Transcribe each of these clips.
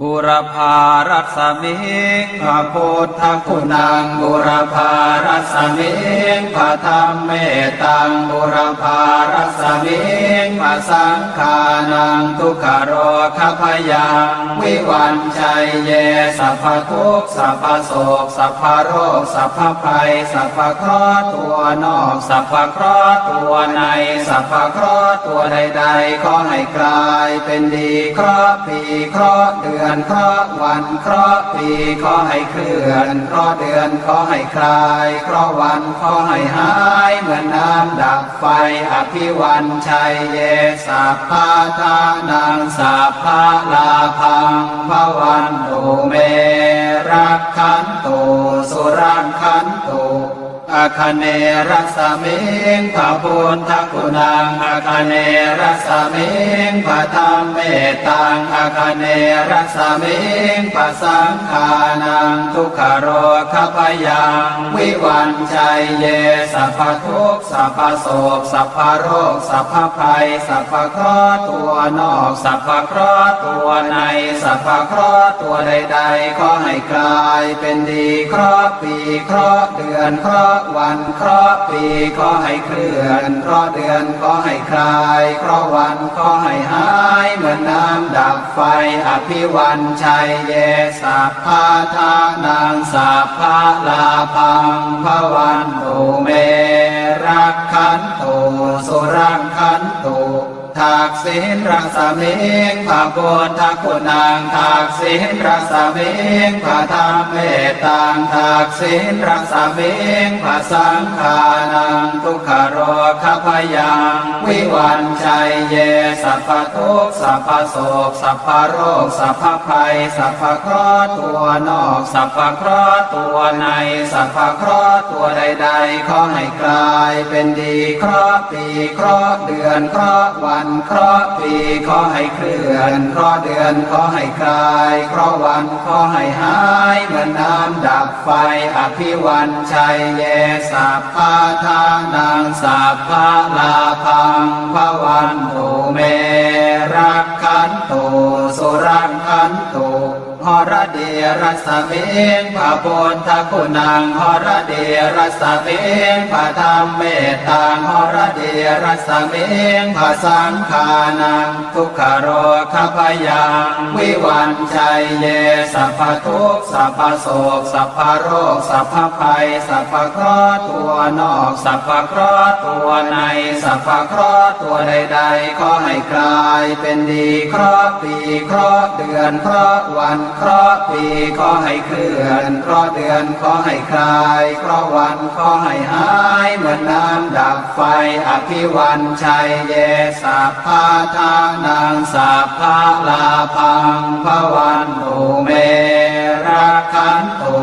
บุรพารัสมิงพระพุทธคุณังบุรพารัสมิงพระธรรมเมตังบุรพารัสมิงพระสังฆานังทุกขโรคพยังวิวันชัยเยสัพพทุกข์สัพพโศกสัพพโรคสัพพภัยสัพพเคราะห์ตัวนอกสัพพเคราะห์ตัวในสัพพเคราะห์ตัวใดๆขอให้กลายเป็นดีเคราะห์ปีเคราะห์เดือนเคราะห์วันเคราะห์ปีขอให้เคลื่อนเคราะห์เดือนขอให้คลายเคราะห์วันขอให้หายเหมือนน้ำดับไฟอภิวันชัยเยสัพพะทานังสัพพะลาภังภวันตุเมรักขันตุสุรังขันตุอาคเนรัสมิงพระพุทธคุณังอาคเนรัสมิงพระธรรมเมตังอาคเนรัสมิงพระสังฆานังทุกขโรคพยังวิวันชัยเยสัพพทุกข์สัพพโศกสัพพโรคสัพพภัยสัพพเคราะห์ตัวนอกสัพพเคราะห์ตัวในสัพพเคราะห์ตัวใดๆขอให้กลายเป็นดีเคราะห์ปีเคราะห์เดือนเคราะห์วันเคราะห์ปีขอให้เคลื่อนเคราะห์เดือนขอให้คลายเคราะห์วันขอให้หายเหมือนน้ำดับไฟอภิวันชัยเยสัพพะทานังสัพพะลาภังภวันตุเมรักขันตุสุรังขันตุทักษิณรัศมิงพระพุทธคุณังทักษิณรัศมิงพระธรรมเมตังทักษิณรัศมิงพระสังฆานังทุกขโรคพยังวิวันชัยเยสัพพทุกข์สัพพโศกสัพพโรคสัพพภัยสัพพเคราะห์ตัวนอกสัพพเคราะห์ตัวในสัพพเคราะห์ตัวใดๆขอให้กลายเป็นดีเคราะห์ปีเคราะห์เดือนเคราะห์วันเคราะห์ปีขอให้เคลื่อนเคราะห์เดือนขอให้คลายเคราะห์วันขอให้หายเหมือนน้ำดับไฟอภิวันชัยเยสัพพะทานังสัพพะลาภังภวันตุเมรักขันตุสุรังขันตุหรเดียรัสมิงพระพุทธคุณังหรเดียรัสมิงพระธรรมเมตังหรเดียรัสมิงพระสังฆานังทุกขโรคพยังวิวันชัยเยสัพพทุกข์สัพพโศกสัพพโรคสัพพภัยสัพพเคราะห์ตัวนอกสัพพเคราะห์ตัวในสัพพเคราะห์ตัวใดๆขอให้กลายเป็นดีเคราะห์ปีเคราะห์เดือนเคราะห์วันเคราะห์ปีขอให้เคลื่อนเคราะห์เดือนขอให้คลายเคราะห์วันขอให้หายเหมือนน้ำดับไฟอภิวันชัยเยสัพพะทานังสัพพะลาภังภวันตุเมรักขันตุ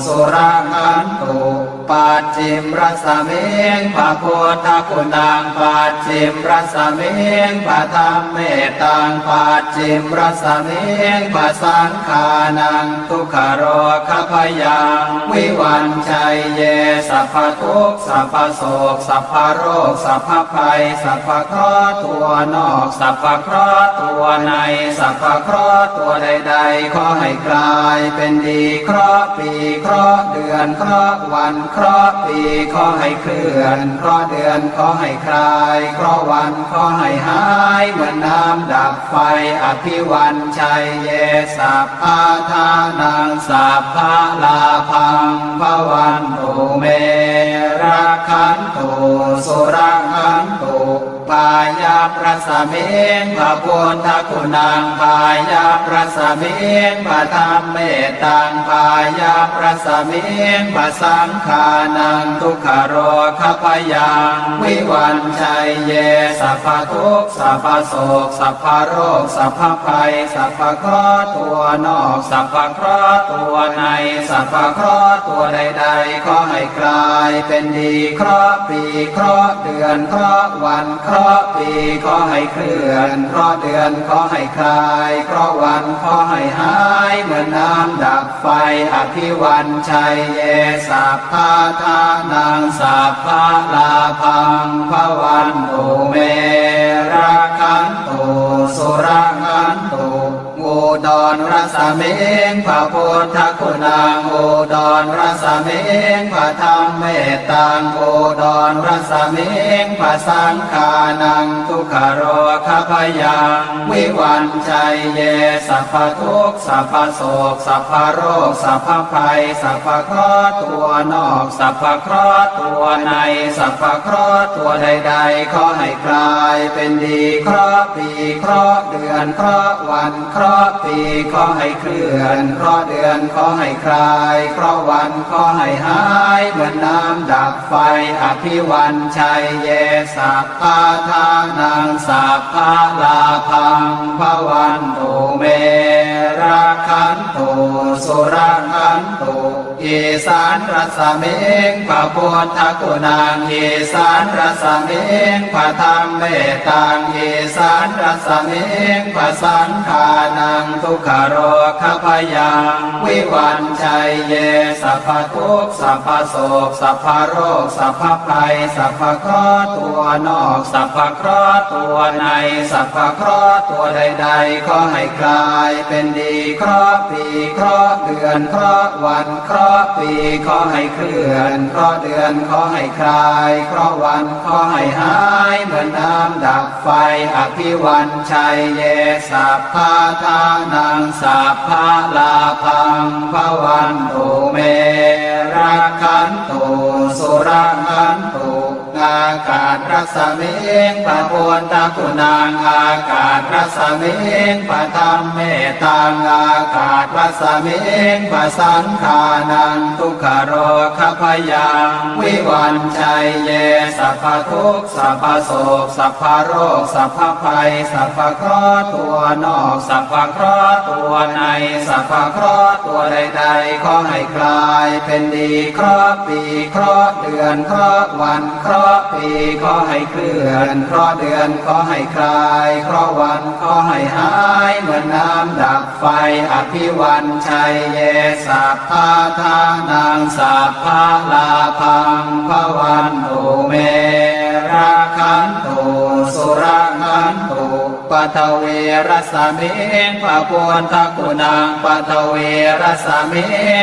สุรังขันตุปัจฉิมรัสมิงพระพุทธคุณังปัจฉิมรัสมิงพระธรรมเมตังปัจฉิมรัสมิงพระสังฆานังทุกขโรคพยังวิวันชัยเยสัพพทุกข์สัพพโศกสัพพโรคสัพพภัยสัพพเคราะห์ตัวนอกสัพพเคราะห์ตัวในสัพพเคราะห์ตัวใดๆขอให้กลายเป็นดีเคราะห์ปีเคราะห์เดือนเคราะห์วันเคราะห์ปีขอให้เคลื่อนเคราะห์เดือนขอให้คลายเคราะห์วันขอให้หายเหมือนน้ำดับไฟอภิวันชัยเยสัพพะทานังสัพพะลาภังภวันตุเมรักขันตุสุรังขันตุปายาประสมิงพระพุทธคุณังปายาประสมิงพระธรรมเมตังปายาประสมิงพระสังฆานังทุกขโรคพยังวิวันชัยเยสัพพทุกข์สัพพโศกสัพพโรคสัพพภัยสัพพเคราะห์ตัวนอกสัพพเคราะห์ตัวในสัพพเคราะห์ตัวใดๆขอให้กลายเป็นดีเคราะห์ปีเคราะห์เดือนเคราะห์วันเคราะห์ปีขอให้เคลื่อนเคราะห์เดือนขอให้คลายเคราะห์วันขอให้หายเหมือนน้ำดับไฟอภิวันชัยเยสัพพะทานังสัพพะลาภังภวันตุเมรักขันตุสุรังขันตุ โม ดรรสเมงพระพุทธคุณังอุดรรสเมงพระธรรมเมตตังอุดรรสเมงพระสังฆานังทุกขโรคพยังวิวันชัยเยสัพพทุกข์สัพพโศกสัพพโรคสัพพภัยสัพพเคราะห์ตัวนอกสัพพเคราะห์ตัวในสัพพเคราะห์ตัวใดๆขอให้กลายเป็นดีเคราะห์ปีเคราะห์เดือนเคราะห์วันเคราะห์ปีขอให้เคลื่อนเคราะห์เดือนขอให้คลายเคราะห์วันขอให้หายเหมือนน้ำดับไฟอภิวันชัยเยสัพพะทานังสัพพะลาภังภวันตุเมราคันตุสุราคันตุอีสานรสเมงพระพุทธคุณังอีสานรสเมงพระธรรมเมตตังอีสานรสเมงพระสังฆานังทุกขโรคพยังวิวันชัยเยสัพพทุกข์สัพพโศกสัพพโรคสัพพภัยสัพพเคราะห์ตัวนอกสัพพเคราะห์ตัวในสัพพเคราะห์ตัวใดๆขอให้กลายเป็นดีเคราะห์ปีเคราะห์เดือนเคราะห์วันเคราะห์ปีขอให้เคลื่อนเคราะห์เดือนขอให้คลายเคราะห์วันขอให้หายเหมือนน้ำดับไฟอภิวันชัยเยสัพพะทานังสัพพะลาภังภวันตุเมรักขันตุสุรังขันตุอากาศรัสเมงพระพุทธคุณังอากาศรัสเมงพระธรรมเมตตังอากาศรัสเมงพระสังฆานังทุกขโรคพยังวิวันชัยเยสัพพทุกข์สัพพโศกสัพพโรคสัพพภัยสัพพเคราะห์ตัวนอกสัพพเคราะห์ตัวในสัพพเคราะห์ตัวใดๆขอให้กลายเป็นดีเคราะห์ปีเคราะห์เดือนเคราะห์วันเคราะห์ปีขอให้เคลื่อนเคราะห์เดือนขอให้คลายเคราะห์วันขอให้หายเหมือนน้ำดับไฟอภิวันชัยเยสัพพะทานังสัพพะลาภังภวันตุเมราคันตุสุราคันตุปัทเวรสเมงพระพุทธคุณังปัทเวรสเม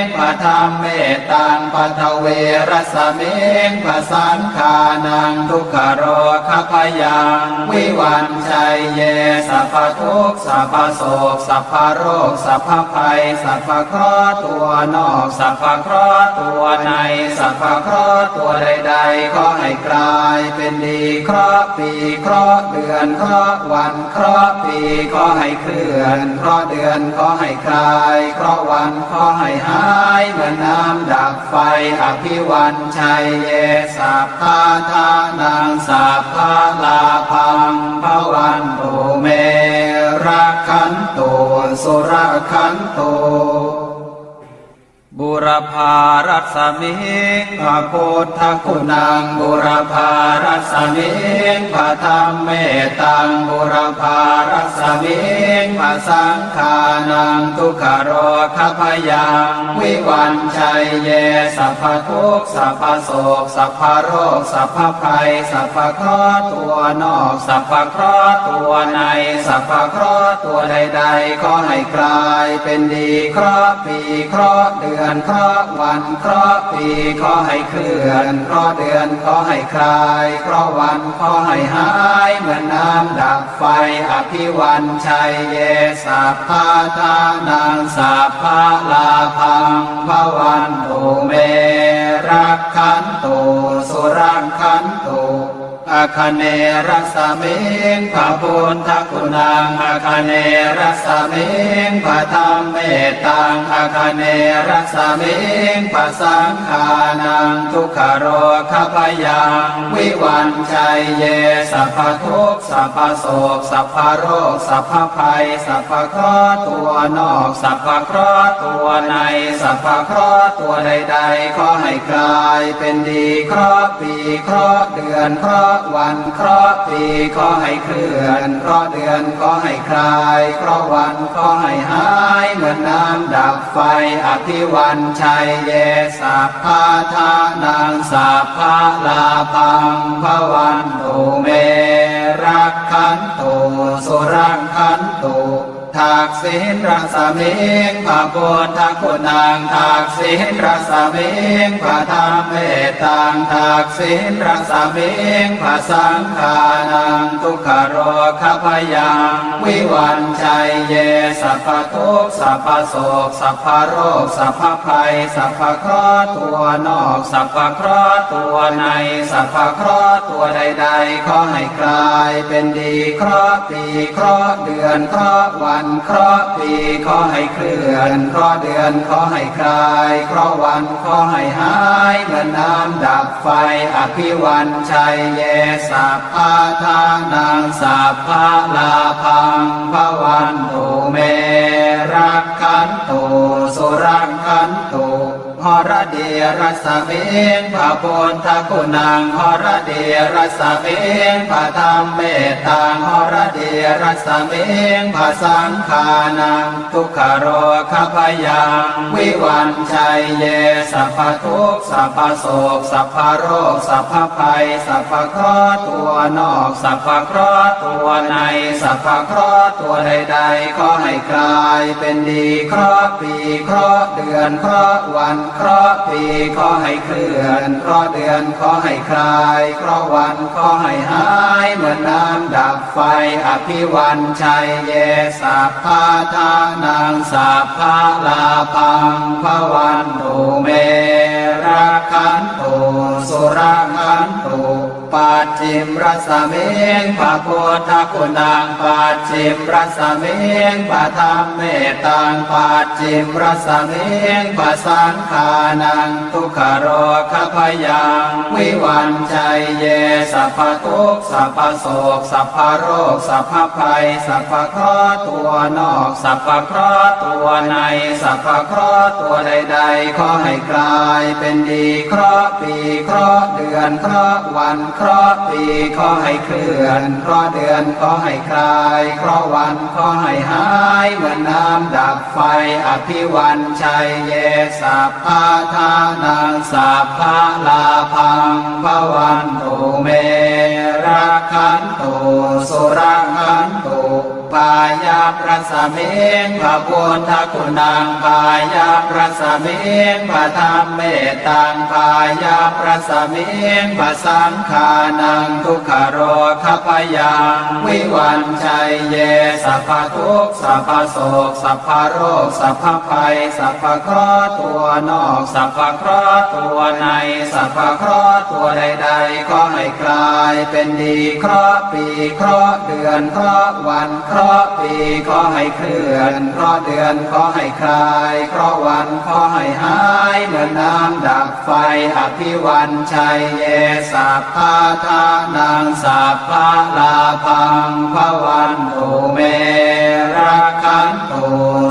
งพระธรรมเมตตังปัทเวรสเมงพระสังฆานังทุกขโรคพยังวิวันชัยเยสัพพทุกข์สัพพโศกสัพพโรคสัพพภัยสัพพเคราะห์ตัวนอกสัพพเคราะห์ตัวในสัพพเคราะห์ตัวใดๆขอให้กลายเป็นดีเคราะห์ปีเคราะห์เดือนเคราะห์วันเคราะห์ปีขอให้เคลื่อนเคราะห์เดือนขอให้คลายเคราะห์วันขอให้หายเหมือนน้ำดับไฟอภิวันชัยเยสัพพะทานังสัพพะลาภังภวันตุเมรักขันตุสุรขันตุบุรพารัสมิงพระพุทธคุณังบุรพารัสมิงพระธรรมเมตตังบุรพารัสมิงพระสังฆานังทุกขโรคพยังวิวันชัยเยสัพพทุกข์สัพพโศกสัพพโรคสัพพภัยสัพพเคราะห์ตัวนอกสัพพเคราะห์ตัวในสัพพเคราะห์ตัวใดๆขอให้กลายเป็นดีเคราะห์ปีเคราะห์เดือนเคราะห์วันเคราะห์ปีขอให้เคลื่อนเคราะห์เดือนขอให้คลายเคราะห์วันขอให้หายเหมือนน้ำดับไฟอภิวันชัยเยสัพพะทานังสัพพะลาภังภวันตุเมรักขันตุสุรังขันตุอาคเนรัสเมงพระพุทธคุณังอาคเนรัสเมงพระธรรมเมตตังอาคเนรัสเมงพระสังฆานังทุกขโรคพยังวิวันชัยเยสัพพทุกข์สัพพโศกสัพพโรคสัพพภัยสัพพเคราะห์ตัวนอกสัพพเคราะห์ตัวในสัพพเคราะห์ตัวใดๆขอให้กลายเป็นดีเคราะห์ปีเคราะห์เดือนเคราะห์วันเคราะห์ปีขอให้เคลื่อนเคราะห์เดือนขอให้คลายเคราะห์วันขอให้หายเหมือนน้ำดับไฟอภิวันชัยเยสัพพะทานังสัพพะลาภังภวันตุเมรักขันตุสุรังขันตุท ทักษิณรัศมิงพระพุทธคุณังทักษิณรัศมิงพระธรรมเมตังทักษิณรัศมิงพระสังฆานังทุกขโรคพยังวิวันชัยเยสัพพทุกข์สัพพโศกสัพพโรคสัพพภัยสัพพเคราะห์ตัวนอกสัพพเคราะห์ตัวในสัพพเคราะห์ตัวใดๆขอให้กลายเป็นดีเคราะห์ปีเคราะห์เดือนเคราะห์วันเคราะห์ปีขอให้เคลื่อนเคราะห์เดือนขอให้คลายเคราะห์วันขอให้หายเหมือนน้ำดับไฟอภิวันชัยเยสัพพะทานังสัพพะลาภังภวันตุเมรักขันตุสุรักขันตุหรเดียรัสเมงพระพุทธคุณังหรเดียรัสเมงพระธรรมเมตตังหรเดียรัสเมงพระสังฆานังทุกขโรคพยังวิวันชัยเยสัพพทุกข์สัพพโศกสัพพโรคสัพพภัยสัพพเคราะห์ตัวนอกสัพพเคราะห์ตัวในสัพพเคราะห์ตัวใดๆขอให้กลายเป็นดีเคราะห์ปีเคราะห์เดือนเคราะห์วันเคราะห์ปีขอให้เคลื่อนเคราะห์เดือนขอให้คลายเคราะห์วันขอให้หายเหมือนน้ำดับไฟอภิวันชัยเยสัพพะทานังสัพพะลาภังภวันตุเมรักขันตุสุรักขันตุปัจฉิมรัสเมงพระพุทธคุณังปัจฉิมรัสเมงพระธรรมเมตตังปัจฉิมรัสเมงพระสังฆานังทุกขโรคพยังวิวันชัยเยสัพพทุกข์สัพพโศกสัพพโรคสัพพภัยสัพพเคราะห์ตัวนอกสัพพเคราะห์ตัวในสัพพเคราะห์ตัวใดๆขอให้กลายเป็นดีเคราะห์ปีเคราะห์เดือนเคราะห์วันเคราะห์ปีขอให้เคลื่อนเคราะห์เดือนขอให้คลายเคราะห์วันขอให้หายเหมือนน้ำดับไฟอภิวันชัยเยสัพพะทานังสัพพะลาภังภวันตุเมรักขันตุสุรักขันตุปายาประสเมงพระพุทธคุณังปายาประสเมงพระธรรมเมตตังปายาประสเมงพระสังฆานังทุกขโรคพยังวิวันชัยเยสัพพทุกข์สัพพโศกสัพพโรคสัพพภัยสัพพเคราะห์ตัวนอกสัพพเคราะห์ตัวในสัพพเคราะห์ตัวใดๆขอให้กลายเป็นดีเคราะห์ปีเคราะห์เดือนเคราะห์วันเคราะห์ปีขอให้เคลื่อนเคราะห์เดือนขอให้คลายเคราะห์วันขอให้หายเหมือนน้ำดับไฟอภิวันชัยเยสัพพะทานังสัพพะลาภังภวันตุเมรักขันตุ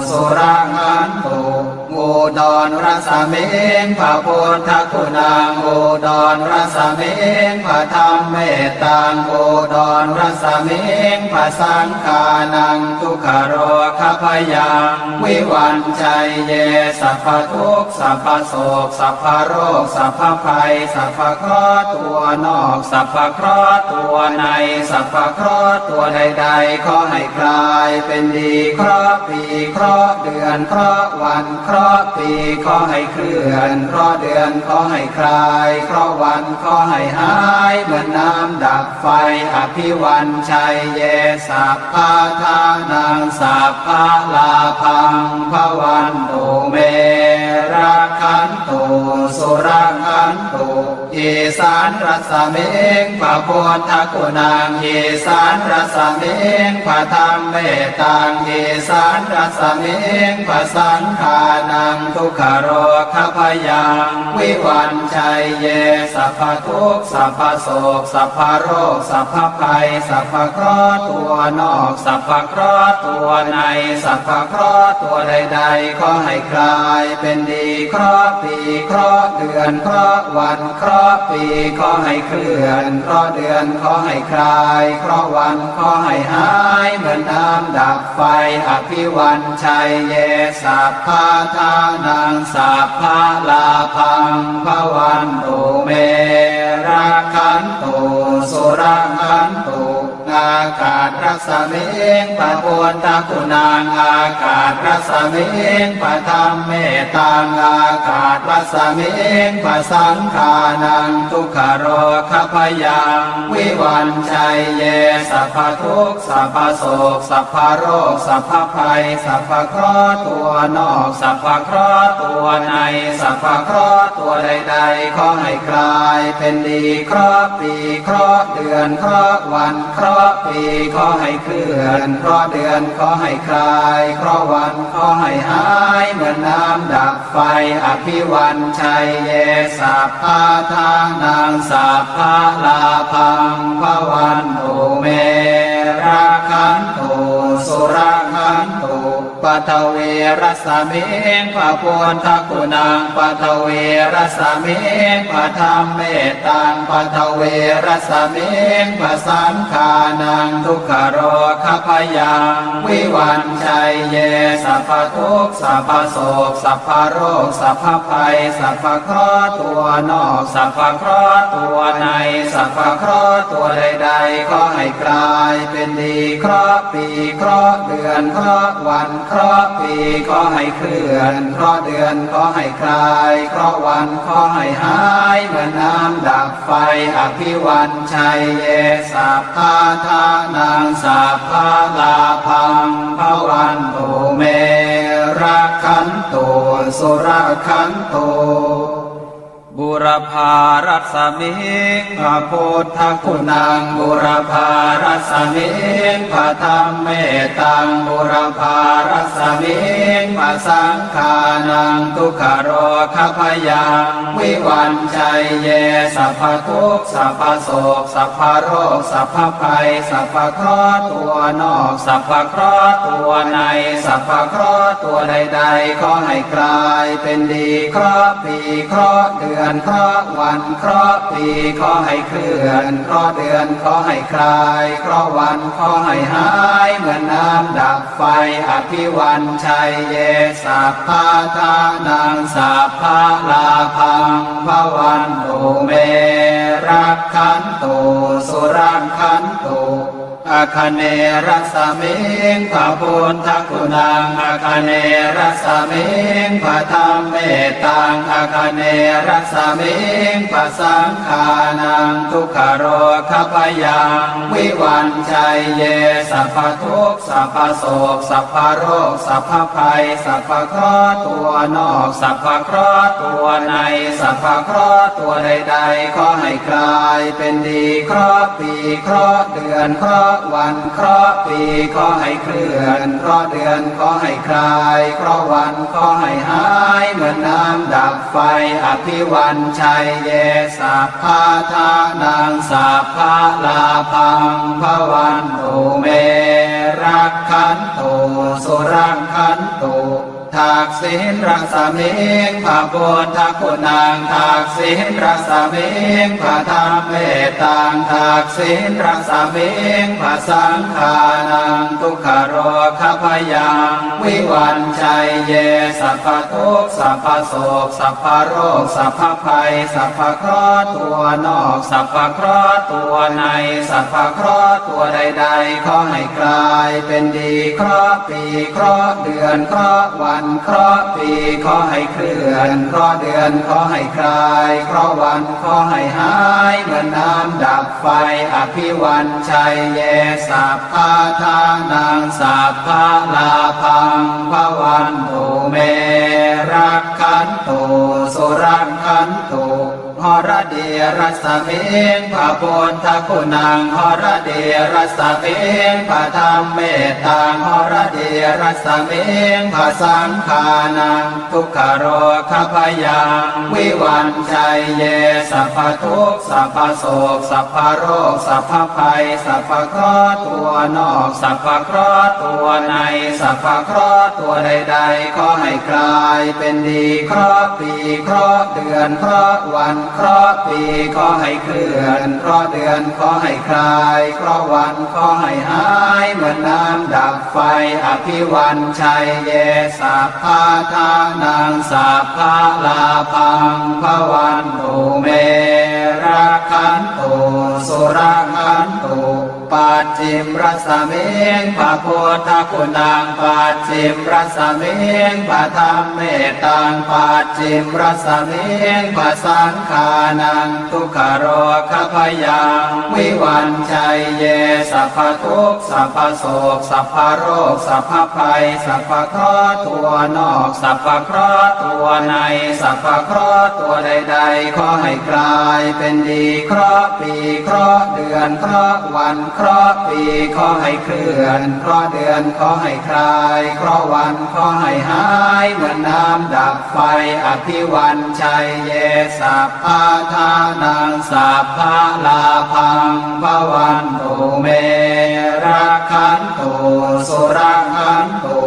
สุรักขันตุอุดรรัสเมงพระพุทธคุณังอุดรรัสเมงพระธรรมเมตตังอุดรรัสเมงพระสังฆานังทุกขโรคพยังวิวันชัยเยสัพพทุกข์สัพพโศกสัพพโรคสัพพภัยสัพพเคราะห์ตัวนอกสัพพเคราะห์ตัวในสัพพเคราะห์ตัวใดๆขอให้กลายเป็นดีเคราะห์ปีเคราะห์เดือนเคราะห์วันเคราะห์ปีขอให้เคลื่อนเคราะห์เดือนขอให้คลายเคราะห์วันขอให้หายเหมือนน้ำดับไฟอภิวันชัยเยสัพพะทานังสัพพะลาภังภวันตุเมรักขันตุสุรักขันตุอีสานรัสเมงพระพุทธคุณังอีสานรัสเมงพระธรรมเมตตังอีสานรัสเมงพระสังฆานังทุกขโรคพยังวิวันชัยเยสัพพทุกข์สัพพโศกสัพพโรคสัพพภัยสัพพเคราะห์ตัวนอกสัพพเคราะห์ตัวในสัพพเคราะห์ตัวใดๆขอให้กลายเป็นดีเคราะห์ปีเคราะห์เดือนเคราะห์วันเคราะห์ปีขอให้เคลื่อนเคราะห์เดือนขอให้คลายเคราะห์วันขอให้หายเหมือนน้ำดับไฟอภิวันชัยเยสัพพะทานังสัพพะลาภังภวันตุเมรักขันตุสุรักขันตุนา ากาศรัศมิงปะโพนทคุณังอากาศรัศมิงปะธรรมเมตังอากาศรัศมิงปะสังขานังทุกขโรคพยังวิวันชัยเยสัพพทุกข์สัพพโศกสัพพโรคสัพพภัยสัพพเคราะห์ตัวนอกสัพพเคราะห์ตัวในสัพพเคราะห์ตัวใดๆขอให้กลายเป็นดีเคราะห์ปีเคราะห์เดือนเคราะห์วันเคราะห์ปีขอให้เคลื่อนเคราะห์เดือนขอให้คลายเคราะห์วันขอให้หายเหมือนน้ำดับไฟอภิวันชัยเยสัพพะทานังสัพพะลาภังภวันตุเมราคันตุสุราคันตุปัทเวรัสมิงปะโพนทคุณังปัทเวรัสมิงปะธรรมเมตังปัทเวรัสมิงปะสังขานังทุกขโรคพยังวิวันชัยเยสัพพทุกข์สัพพโศกสัพพโรคสัพพภัยสัพพเคราะห์ตัวนอกสัพพเคราะห์ตัวในสัพพเคราะห์ตัวใดๆขอให้กลายเป็นดีเคราะห์ปีเคราะห์เดือนเคราะห์วันเคราะห์ปีขอให้เคลื่อนเคราะห์เดือนขอให้คลายเคราะห์วันขอให้หายเหมือนน้ำดับไฟอภิวันชัยเยสัพพะทานังสัพพะลาภังภวันตุเมราคันตุสุราคันตุบุรพารัสมิงพระพุทธคุณังบุรพารัสมิงพระธรรมเมตังบุรพารัสมิงพระสังขานังทุกขโรคพยังวิวันชัยเยสัพพทุกข์สัพพโศกสัพพโรคสัพพภัยสัพพเคราะห์ตัวนอกสัพพเคราะห์ตัวในสัพพเคราะห์ตัวใดๆขอให้กลายเป็นดีเคราะห์ปีเคราะห์เดือนเคราะห์วันเคราะห์ปีขอให้เคลื่อนเคราะห์เดือนขอให้คลายเคราะห์วันขอให้หายเหมือนน้ำดับไฟอภิวันชัยเยสัพพะทานังสัพพะลาภังภวันตุเมรักขันตุสุรังคันตุอาคเนรัสมิงพระพุทธคุณังอาคเนรัสมิงพระธรรมเมตังอาคเนรัสมิงพระสังขานังทุกขโรคพยังวิวันชัยเยสัพพทุกข์สัพพโศกสัพพโรคสัพพภัยสัพพเคราะห์ตัวนอกสัพพเคราะห์ตัวในสัพพเคราะห์ตัวใดๆขอให้กลายเป็นดีเคราะห์ปีเคราะห์เดือนเคราะห์วันเคราะห์ปีขอให้เคลื่อนเคราะห์เดือนขอให้คลายเคราะห์วันขอให้หายเหมือนน้ำดับไฟอภิวันชัยเยสัพพะทานังสัพพะลาภังภวันตุเมรักขันตุสุรังคันตุทักษิณรัศมิงพระพุทธคุณังทักษิณรัศมิงพระธรรมเมตังทักษิณรัศมิงพระสังขานังทุกขโรคพยังวิวันชัยเยสัพพทุกข์สัพพโศกสัพพโรคสัพพภัยสัพพเคราะห์ตัวนอกสัพพเคราะห์ตัวในสัพพเคราะห์ตัวใดๆขอให้กลายเป็นดีเคราะห์ปีเคราะห์เดือนเคราะห์วันเคราะห์ปีขอให้เคลื่อนเคราะห์เดือนขอให้คลายเคราะห์วันขอให้หายเหมือนน้ำดับไฟอภิวันชัยเยสัพพะทานังสัพพะลาภังภวันตุเมรักขันตุสุรังคันตุหรเดียรัสมิงพระพุทธคุณังหรเดียรัสมิงพระธรรมเมตังหรเดียรัสมิงพระสังขานังทุกขโรคพยังวิวันชัยเยสัพพทุกข์สัพพโศกสัพพโรคสัพพภัยสัพพเคราะห์ตัวนอกสัพพเคราะห์ตัวในสัพพเคราะห์ตัวใดๆขอให้กลายเป็นดีเคราะห์ปีเคราะห์เดือนเคราะห์วันเคราะห์ปีขอให้เคลื่อนเคราะห์เดือนขอให้คลายเคราะห์วันขอให้หายเหมือนน้ำดับไฟอภิวันชัยเยสัพพะทานังสัพพะลาภังภวันตุเมรักขันตุสุรังคันตุ ปัจฉิมรสมิงพระพุทธคุณังปัจฉิมรสมิงพระธรรมเมตังปัจฉิมรสมิงพระสังฆานังทุกขโรคพยังวิวันชัยเยสัพพทุกข์สัพพโศกสัพพโรคสัพพภัยสัพพเคราะห์ตัวนอกสัพพเคราะห์ตัวในสัพพเคราะห์ตัวใดๆขอให้กลายเป็นดีเคราะห์ปีเคราะห์เดือนเคราะห์วันเคราะห์ปีขอให้เคลื่อนเคราะห์เดือนขอให้คลายเคราะห์วันขอให้หายเหมือนน้ำดับไฟอภิวันชัยเยสัพพะทานังสัพพะลาภังภวันตุเมรักขันตุสุรักขันตุ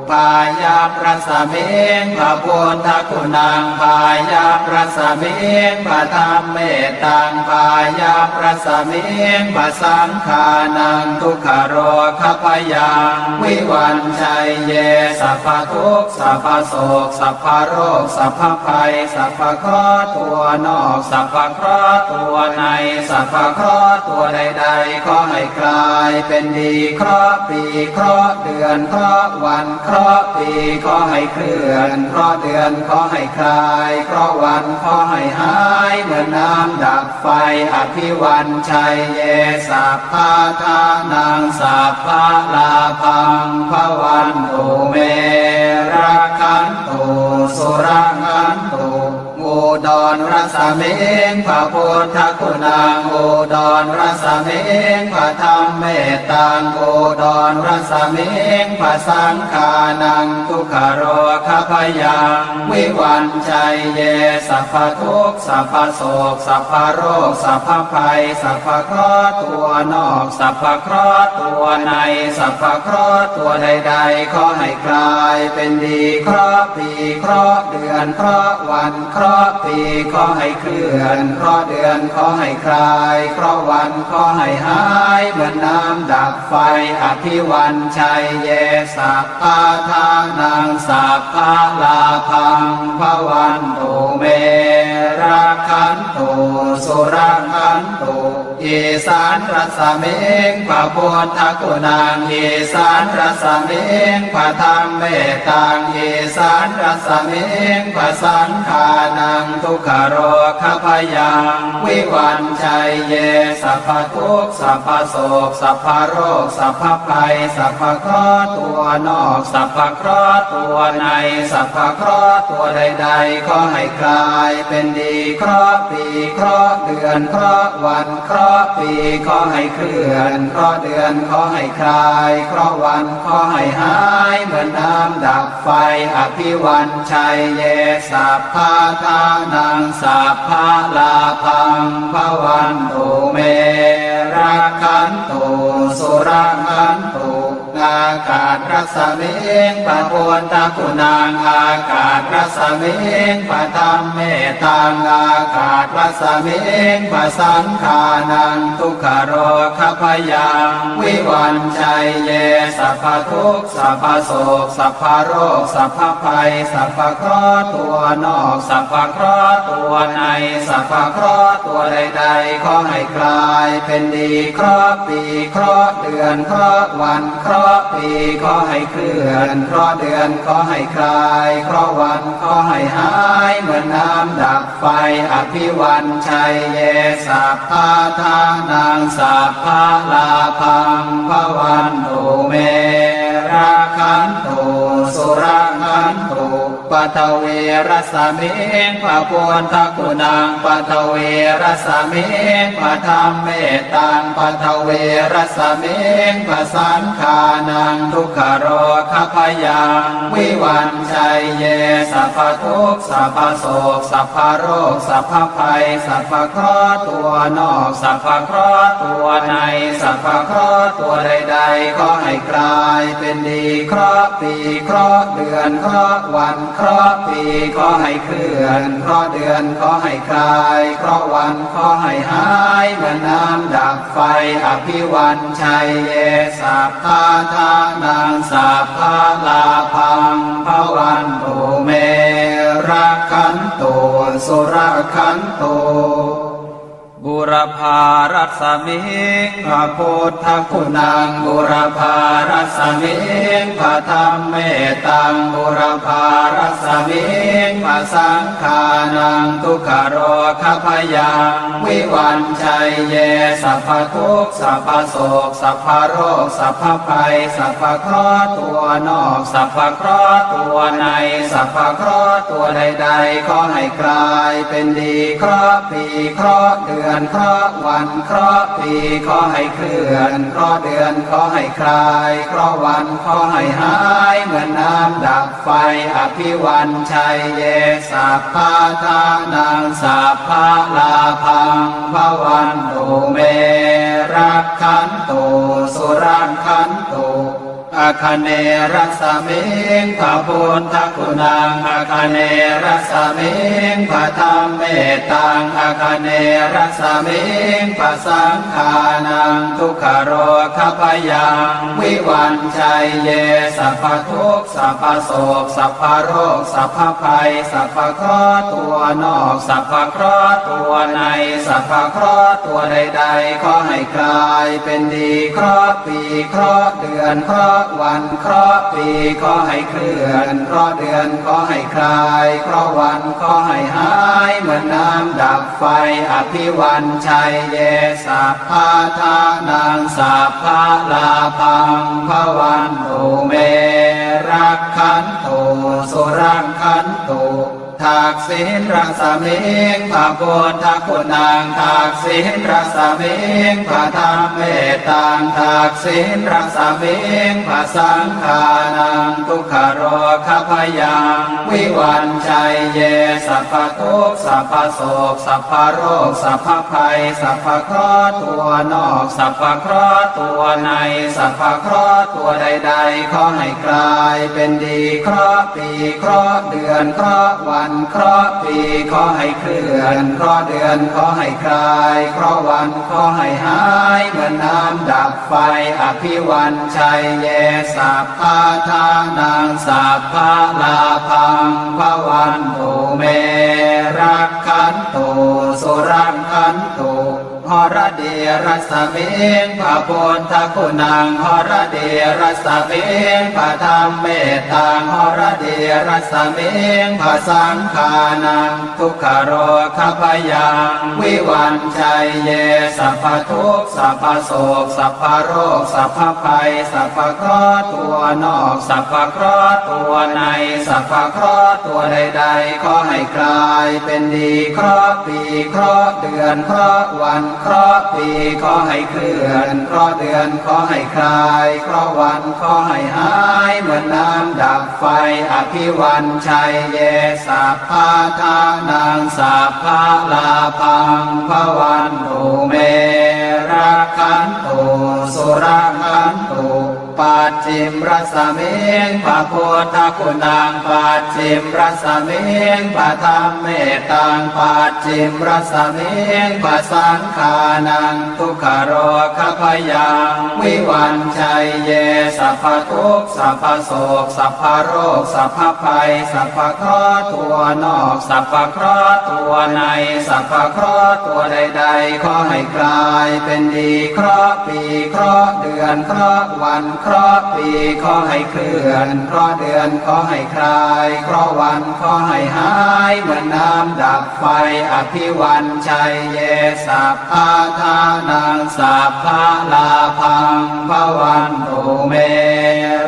พายาประสมิงพระพุทธคุณังพายาประสมิงพระธรรมเมตตังพายาประสมิงพระสังฆานังทุกขโรคพยังวิวันชัยเยสัพพทุกข์สัพพโศกสัพพโรคสัพพภัยสัพพเคราะห์ตัวนอกสัพพเคราะห์ตัวในสัพพเคราะห์ตัวใดๆขอให้กลายเป็นดีเคราะห์ปีเคราะห์เดือนเคราะห์วันเคราะห์ปีขอให้เคลื่อนเคราะห์เดือนขอให้คลายเคราะห์วันขอให้หายเหมือนน้ำดับไฟอภิวันชัยเยสัพพะทานังสัพพะลาภังภวันตุเมรักขันตุสุรักขันตุอุดรรสมิงพระพุทธคุณังอุดรรสมิงพระธรรมเมตตังอุดรรสมิงพระสังฆานังทุกขโรคพยังวิวันชัยเยสัพพทุกข์สัพพโศกสัพพโรคสัพพภัยสัพพเคราะห์ตัวนอกสัพพเคราะห์ตัวในสัพพเคราะห์ตัวใดๆขอให้กลายเป็นดีเคราะห์ปีเคราะห์เดือนเคราะห์วันเคราะห์ปีขอให้เคลื่อนเคราะห์เดือนขอให้คลายเคราะห์วันขอให้หายเหมือนน้ำดับไฟอภิวันชัยเยสัพพะทานังสัพพะลาภังภวันตุเมรักขันตุสุรักขันตุอีสานรสมิงพระพุทธคุณังอีสานรสมิงพระธรรมเมตตังอีสานรสมิงพระสังฆานังทุกขโรคพยังวิวันชัยเยสัพพทุกข์สัพพโศกสัพพโรคสัพพภัยสัพพเคราะห์ตัวนอกสัพพเคราะห์ตัวในสัพพเคราะห์ตัวใดๆขอให้กลายเป็นดีเคราะห์ปีเคราะห์เดือนเคราะห์วันเคราะห์ปีขอให้เคลื่อนเคราะห์เดือนขอให้คลายเคราะห์วันขอให้หายเหมือนน้ำดับไฟอภิวันชัยเยสัพพะทานังสัพพะลาภังภวันตุเมรักขันตุสุรักขันตุอากาศรัสมิงพระพุทธคุณังอากาศรัสมิงพระธรรมเมตตังอากาศรัสมิงพระสังฆานังทุกขโรคพยังวิวันชัยเยสัพพทุกข์สัพพโศกสัพพโรคสัพพภัยสัพพเคราะห์ตัวนอกสัพพเคราะห์ตัวในสัพพเคราะห์ตัวใดๆขอให้กลายเป็นดีเคราะห์ปีเคราะห์เดือนเคราะห์วันเคราะห์ปีขอให้เคลื่อนเคราะห์เดือนขอให้คลายเคราะห์วันขอให้หายเหมือนน้ำดับไฟอภิวันชัยเยสัพพะทานังสัพพะลาภังภวันตุเมรักขันตุสุรักขันตุปัทเวรสมิงพระพุทธคุณังปัทเวรสมิงพระธรรมเมตตังปัทเวรสมิงพระสังฆานังทุกขโรคพยังวิวันชัยเยสัพพทุกข์สัพพโศกสัพพโรคสัพพภัยสัพพเคราะห์ตัวนอกสัพพเคราะห์ตัวในสัพพเคราะห์ตัวใดๆขอให้กลายเป็นดีเคราะห์ปีเคราะห์เดือนเคราะห์วันเคราะห์ปีขอให้เคลื่อนเคราะห์เดือนขอให้คลายเคราะห์วันขอให้หายเหมือนน้ำดับไฟอภิวันชัยเยสัพพะทานังสัพพะลาภังภวันตุเมรักขันตุสุรักขันตุ บุรพารัสมิงพระพุทธคุณังบุรพารัสมิงพระธรรมเมตังบุรพารัสมิงพระสังฆานังทุกขโรคพยังวิวันชัยเยสัพพทุกข์สัพพโศกสัพพโรคสัพพภัยสัพพเคราะห์ตัวนอกสัพพเคราะห์ตัวในสัพพเคราะห์ตัวใดๆขอให้กลายเป็นดีเคราะห์ปีเคราะห์เดือนเคราะห์วันเคราะห์ปีขอให้เคลื่อนเคราะห์เดือนขอให้คลายเคราะห์วันขอให้หายเหมือนน้ำดับไฟอภิวันชัยเยสัพพะทานังสัพพะลาภังภวันตุเมรักขันตุสุรังขันตุอาคเนรัสมิงพระพุทธคุณังอาคเนรัสมิงพระธรรมเมตังอาคเนรัสมิงพระสังฆานังทุกขโรคพยังวิวันชัยเยสัพพทุกข์สัพพโศกสัพพโรคสัพพภัยสัพพเคราะห์ตัวนอกสัพพเคราะห์ตัวในสัพพเคราะห์ตัวใดๆขอให้กลายเป็นดีเคราะห์ปีเคราะห์เดือนเคราะห์วันเคราะห์ปีขอให้เคลื่อนเคราะห์เดือนขอให้คลายเคราะห์วันขอให้หายเหมือนน้ำดับไฟอภิวันชัยเยสัพพะทานังสัพพะลาภังภวันตุเมรักขันตุสุรังขันตุทักษิณรัศมิงพระพุทธคุณังทักษิณรัศมิงพระธรรมเมตังทักษิณรัศมิงพระสังฆานังทุกขโรคพยังวิวันชัยเยสัพพทุกข์สัพพโศกสัพพโรคสัพพภัยสัพพเคราะห์ตัวนอกสัพพเคราะห์ตัวในสัพพเคราะห์ตัวใดๆขอให้กลายเป็นดีเคราะห์ปีเคราะห์เดือนเคราะห์วันเคราะห์ปีขอให้เคลื่อนเคราะห์เดือนขอให้คลายเคราะห์วันขอให้หายเหมือนน้ำดับไฟอภิวันชัยเยสัพพะทานังสัพพะลาภังภวันตุเมรักขันตุสุรังขันตุหรเดรัสมิงพระพุทธคุณังหรเดรัสมิงพระธรรมเมตังหรเดรัสมิงพระสังฆานังทุกขโรคพยังวิวันชัยเยสัพพทุกข์สัพพโศกสัพพโรคสัพพภัยสัพพเคราะห์ตัวนอกสัพพเคราะห์ตัวในสัพพเคราะห์ตัวใดๆขอให้กลายเป็นดีเคราะห์ปีเคราะห์เดือนเคราะห์วันเคราะห์ปีขอให้เคลื่อนเคราะห์เดือนขอให้คลายเคราะห์วันขอให้หายเหมือนน้ำดับไฟอภิวันชัยเยสัพพะทานังสัพพะลาภังภวันตุเมรักขันตุสุรังขันตุปัจฉิมรัสมิงพระพุทธคุณังปัจฉิมรัสมิงพระธรรมเมตังปัจฉิมรัสมิงพระสังฆานังทุกขโรคพยังวิวันชัยเยสัพพทุกข์สัพพโศกสัพพโรคสัพพภัยสัพพเคราะห์ตัวนอกสัพพเคราะห์ตัวในสัพพเคราะห์ตัวใดๆขอให้กลายเป็นดีเคราะห์ปีเคราะห์เดือนเคราะห์วันเคราะห์ปีขอให้เคลื่อนเคราะห์เดือนขอให้คลายเคราะห์วันขอให้หายเหมือนน้ำดับไฟอภิวันชัยเยสัพพะทานังสัพพะลาภังภวันตุเม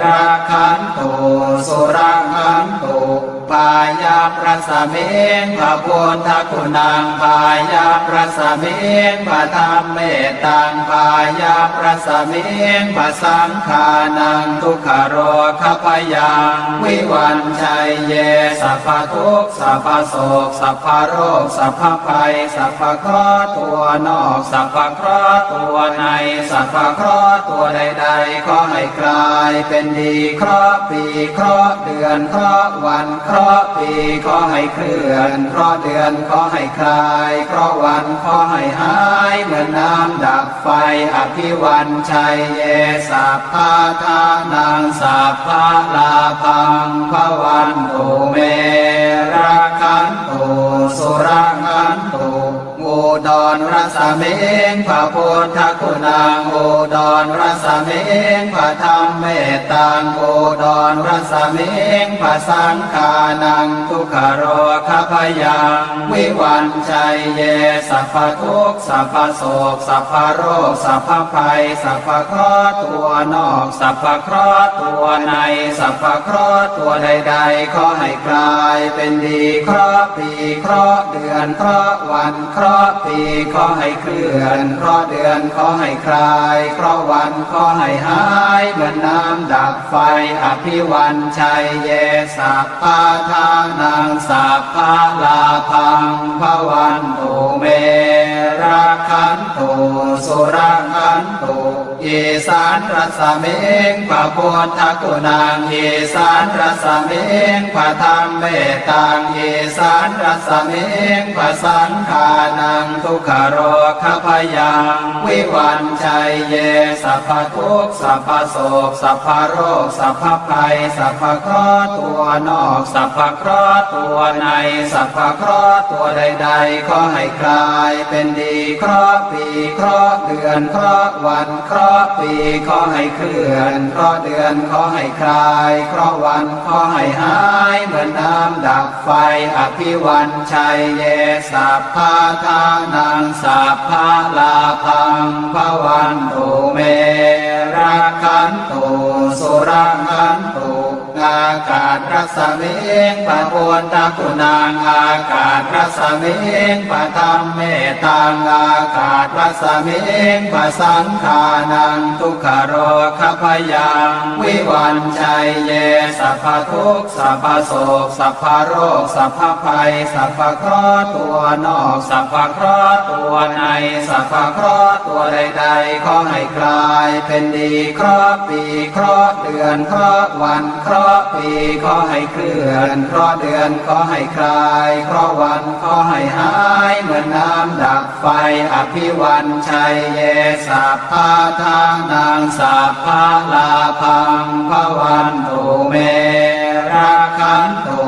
รักขันตุสุรังขันตุพายาประสเมงพระพุทธคุณังพายาประสเมงพระธรรมเมตังพายาประสเมงพระสังฆานังทุกขโรคพยังวิวันชัยเยสัพพทุกข์สัพพโศกสัพพโรคสัพพภัยสัพพเคราะห์ตัวนอกสัพพเคราะห์ตัวในสัพพเคราะห์ตัวใดๆขอให้กลายเป็นดีเคราะห์ปีเคราะห์เดือนเคราะห์วันเคราะห์ปีขอให้เคลื่อนเคราะห์เดือนขอให้คลายเคราะห์วันขอให้หายเหมือนน้ำดับไฟอภิวันชัยเยสัพพะทานังสัพพะลาภังภวันตุเมรักขันตุสุรังขันตุอุดรรัส งพระพุทธคุณังอุดรรัศมิงพระธรรมเมตตังอุดรรัศมิงพระสังฆานังทุกขโรคพยังวิวันชัยเยสัพพทุกข์สัพพโศกสัพพโรคสัพพภัยสัพพเคราะห์ตัวนอกสัพพเคราะห์ตัวในสัพพเคราะห์ตัวใดๆขอให้กลายเป็นดีเคราะห์ปีเคราะห์เดือนเคราะห์วันเคราะห์ปีขอให้เคลื่อนเคราะห์เดือนขอให้คลายเคราะห์วันขอให้หายเหมือนน้ำดับไฟอภิวันชัยเยสัพพะทานังสัพพะลาภังภวันตุเมรักขันตุสุรักขันตุอีสานรัศมิงพระพุทธคุณังอีสานรัศมิงพระธรรมเมตตังอีสานรัศมิงพระสังฆานังทุกขโรคพยังวิวันชัยเยสัพพทุกข์สัพพโศกสัพพโรคสัพพภัยสัพพเคราะห์ตัวนอกสัพพเคราะห์ตัวในสัพพเคราะห์ตัวใดๆขอให้กลายเป็นดีเคราะห์ปีเคราะห์เดือนเคราะห์วันเคราะห์ปีขอให้เคลื่อนเคราะห์เดือนขอให้คลายเคราะห์วันขอให้หายเหมือนน้ำดับไฟอภิวันชัยเยสัพพะทานังสัพพะลาภังภวันตุเมรักขันตุสุรักขันตุอากาศรัศมิงพระพุทธคุณังอากาศรัศมิงพระธรรมเมตตังอากาศรัศมิงพระสังฆานังทุกขโรคพยังวิวันชัยเยสัพพทุกข์สัพพโศกสัพพโรคสัพพภัยสัพพเคราะห์ตัวนอกสัพพเคราะห์ตัวในสัพพเคราะห์ตัวใดๆขอให้กลายเป็นดีเคราะห์ปีเคราะห์เดือนเคราะห์วันเคราะห์ปีขอให้เคลื่อนเคราะห์เดือนขอให้คลายเคราะห์วันขอให้หายเหมือนน้ำดับไฟอภิวันชัยเยสัพพะทานังสัพพะลาภังภวันตุเมรักขันตุ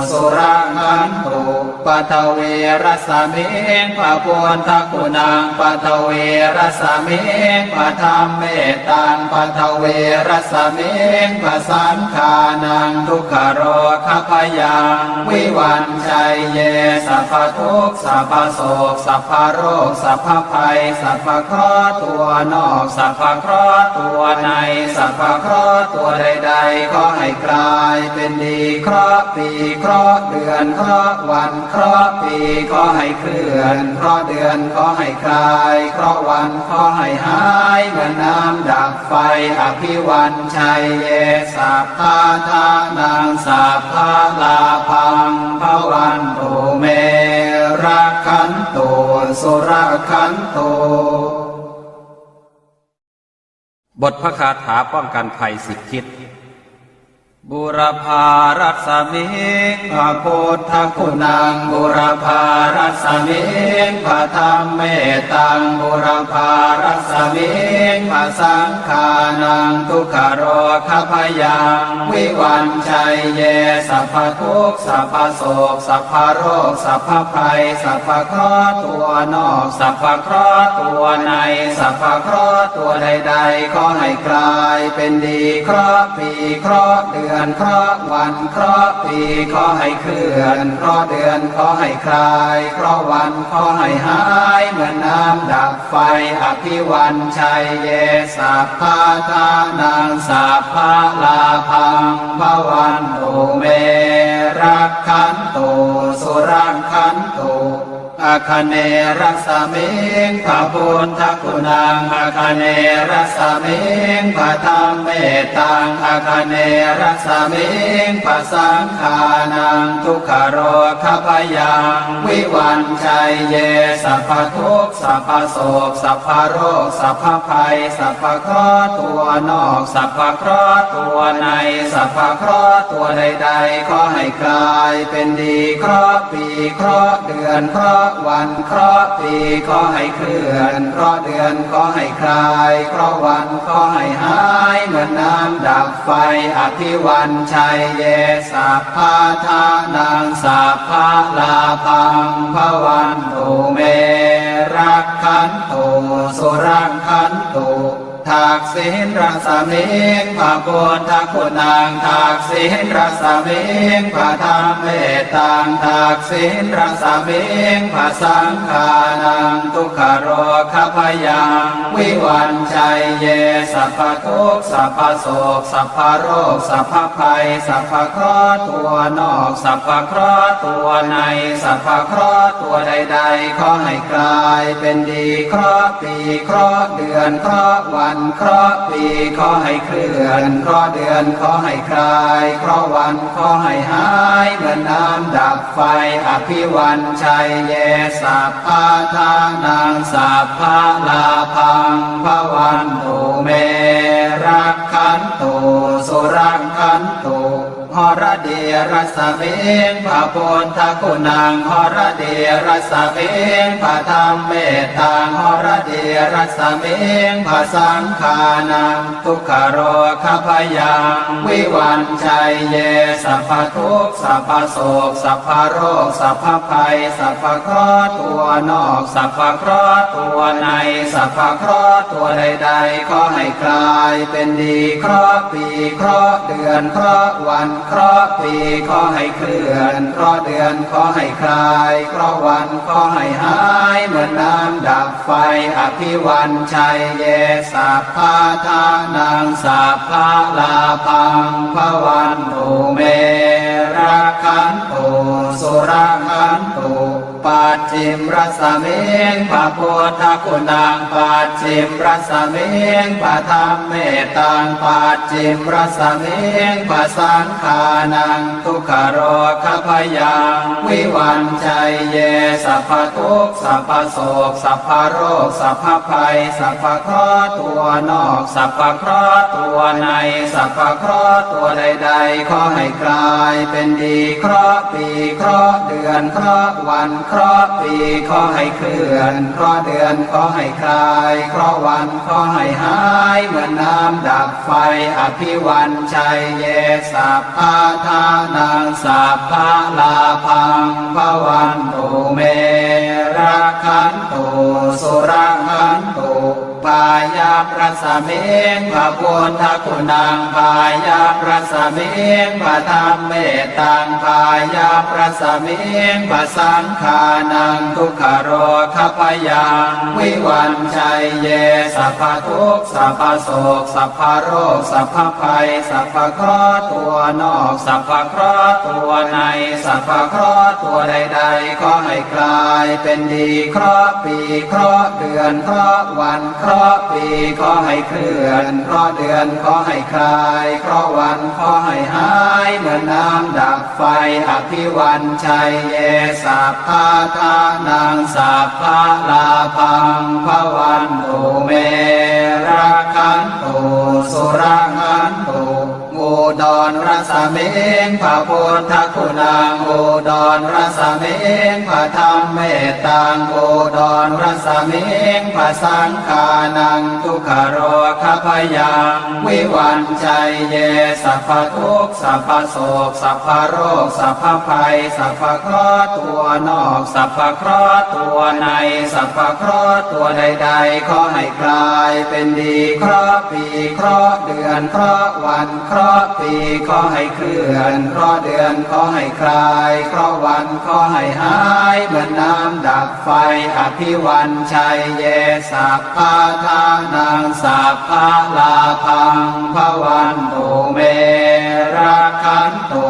สุรักขันตุปัทเวรัสมิงพระพุทธคุณังปัทเวรัสมิงพระธรรมเมตตังปัทเวรัสมิงพระสังฆานังทุกขโรคพยังวิวันชัยเยสัพพทุกข์สัพพโศกสัพพโรคสัพพภัยสัพพเคราะห์ตัวนอกสัพพเคราะห์ตัวในสัพพเคราะห์ตัวใดๆขอให้กลายเป็นดีเคราะห์ปีเคราะห์เดือนเคราะห์วันเคราะห์ปีขอให้เคลื่อนเคราะห์เดือนขอให้คลายเคราะห์วันขอให้หายเหมือนน้ำดับไฟอภิวันชัยเยสัพพะทานังสัพพะลาภังภวันตุเมรักขันตุสุรักขันตุบทพระคาถาป้องกันภัย10 ทิศบุรพารัศมิงพระพุทธคุณังบุรพารัศมิงพระธรรมเมตตังบุรพารัศมิงพระสังฆานังทุกขโรคพยังวิวันชัยเยสัพพทุกข์สัพพโศกสัพพโรคสัพพภัยสัพพเคราะห์ตัวนอกสัพพเคราะห์ตัวในสัพพเคราะห์ตัวใดๆขอให้กลายเป็นดีเคราะห์ปีเคราะห์เดือนเคราะห์วันเคราะห์ปีขอให้เคลื่อนเคราะห์เดือนขอให้คลายเคราะห์วันขอให้หายเหมือนน้ำดับไฟอภิวันชัยเยสัพพะทานังสัพพะลาภังภวันตุเมรักขันตุสุรักขันตุอาคเนรัสมิงพระพุทธคุณังอาคเนรัสมิงพระธรรมเมตตังอาคเนรัสมิงพระสังฆานังทุกขโรคพยังวิวันชัยเยสัพพทุกข์สัพพโศกสัพพโรคสัพพภัยสัพพเคราะห์ตัวนอกสัพพเคราะห์ตัวในสัพพเคราะห์ตัวใดๆขอให้กลายเป็นดีเคราะห์ปีเคราะห์เดือนเคราะห์วันเคราะห์ปีขอให้เคลื่อนเคราะห์เดือนขอให้คลายเคราะห์วันขอให้หายเหมือนน้ำดับไฟอภิวันชัยเยสัพพะทานังสัพพะลาภังภวันตุเมรักขั ขันตุสุรังขันตุทักษิณรัศมิงพระพุทธคุณังทักษิณรัศมิงพระธรรมเมตังทักษิณรัศมิงพระสังฆานังทุกขโรคพยังวิวันชัยเยสัพพทุกข์สัพพโศกสัพพโรคสัพพภัยสัพพเคราะห์ตัวนอกสัพพเคราะห์ตัวในสัพพเคราะห์ตัวใดๆขอให้กลายเป็นดีเคราะห์ปีเคราะห์เดือนเคราะห์วันเคราะห์ปีขอให้เคลื่อนเคราะห์เดือนขอให้คลายเคราะห์วันขอให้หายเหมือนน้ำดับไฟอภิวันชัยเยสัพพะทานังสัพพะลาภังภวันตุเมรักขันตุสุรังขันตุหรเดียรัสเมงพระพุทธคุณังหรเดียรัสเมงพระธรรมเมตตังหรเดียรัสเมงพระสังฆานังทุกขโรคพยังวิวันชัยเยสัพพทุกข์สัพพโศกสัพพโรคสัพพภัยสัพพเคราะห์ตัวนอกสัพพเคราะห์ตัวในสัพพเคราะห์ตัวใดๆขอให้กลายเป็นดีเคราะห์ปีเคราะห์เดือนเคราะห์วันเคราะห์ปีขอให้เคลื่อนเคราะห์เดือนขอให้คลายเคราะห์วันขอให้หายเหมือนน้ำดับไฟอภิวันชัยเยสัพพะทานังสัพพะลาภังภวันตุเมรักขันตุสุรังขันตุปัจฉิมรัสเมงพระพุทธคุณังปัจฉิมรัสเมงพระธรรมเมตตังปัจฉิมรัสเมงพระสังฆานังทุกขโรคพยังวิวันชัยเยสัพพทุกข์สัพพโศกสัพพโรคสัพพภัยสัพพเคราะห์ตัวนอกสัพพเคราะห์ตัวในสัพพเคราะห์ตัวใดๆขอให้กลายเป็นดีเคราะห์ปีเคราะห์เดือนเคราะห์วันเคราะห์ปีขอให้เคลื่อนเคราะห์เดือนขอให้คลายเคราะห์วันขอให้หายเหมือนน้ำดับไฟอภิวันชัยเยสัพพะทานังสัพพะลาภังภวันตุเมรักขันตุสุรังขันตุพายาพระสเมงพระพุทธคุณังพายาพระสเมงพระธรรมเมตตังพายาพระสเมงพระสังฆานังทุกขโรคพยังวิวันชัยเยสัพพทุกข์สัพพโศกสัพพโรคสัพพภัยสัพพเคราะห์ตัวนอกสัพพเคราะห์ตัวในสัพพเคราะห์ตัวใดๆขอให้กลายเป็นดีเคราะห์ปีเคราะห์เดือนเคราะห์วันเคราะห์ปีขอให้เคลื่อนเคราะห์เดือนขอให้คลายเคราะห์วันขอให้หายเหมือนน้ำดับไฟอภิวันชัยเยสัพพะทานังสัพพะลาภังภวันตุเมรักขันตุสุรังขันตุอุดรรัสเมงพระพุทธคุณังอุดรรัสเมงพระธรรมเมตตังอุดรรัสเมงพระสังฆานังทุกขโรคพยังวิวันชัยเยสัพพทุกข์สัพพโศกสัพพโรคสัพพภัยสัพพเคราะห์ตัวนอกสัพพเคราะห์ตัวในสัพพเคราะห์ตัวใดๆขอให้กลายเป็นดีเคราะห์ปีเคราะห์เดือนเคราะห์วันเคราะห์ปีขอให้เคลื่อนเคราะห์เดือนขอให้คลายเคราะห์วันขอให้หายเหมือนน้ำดับไฟอภิวันชัยเยสัพพะทานังสัพพะลาภังภวันตุเมรักขันตุ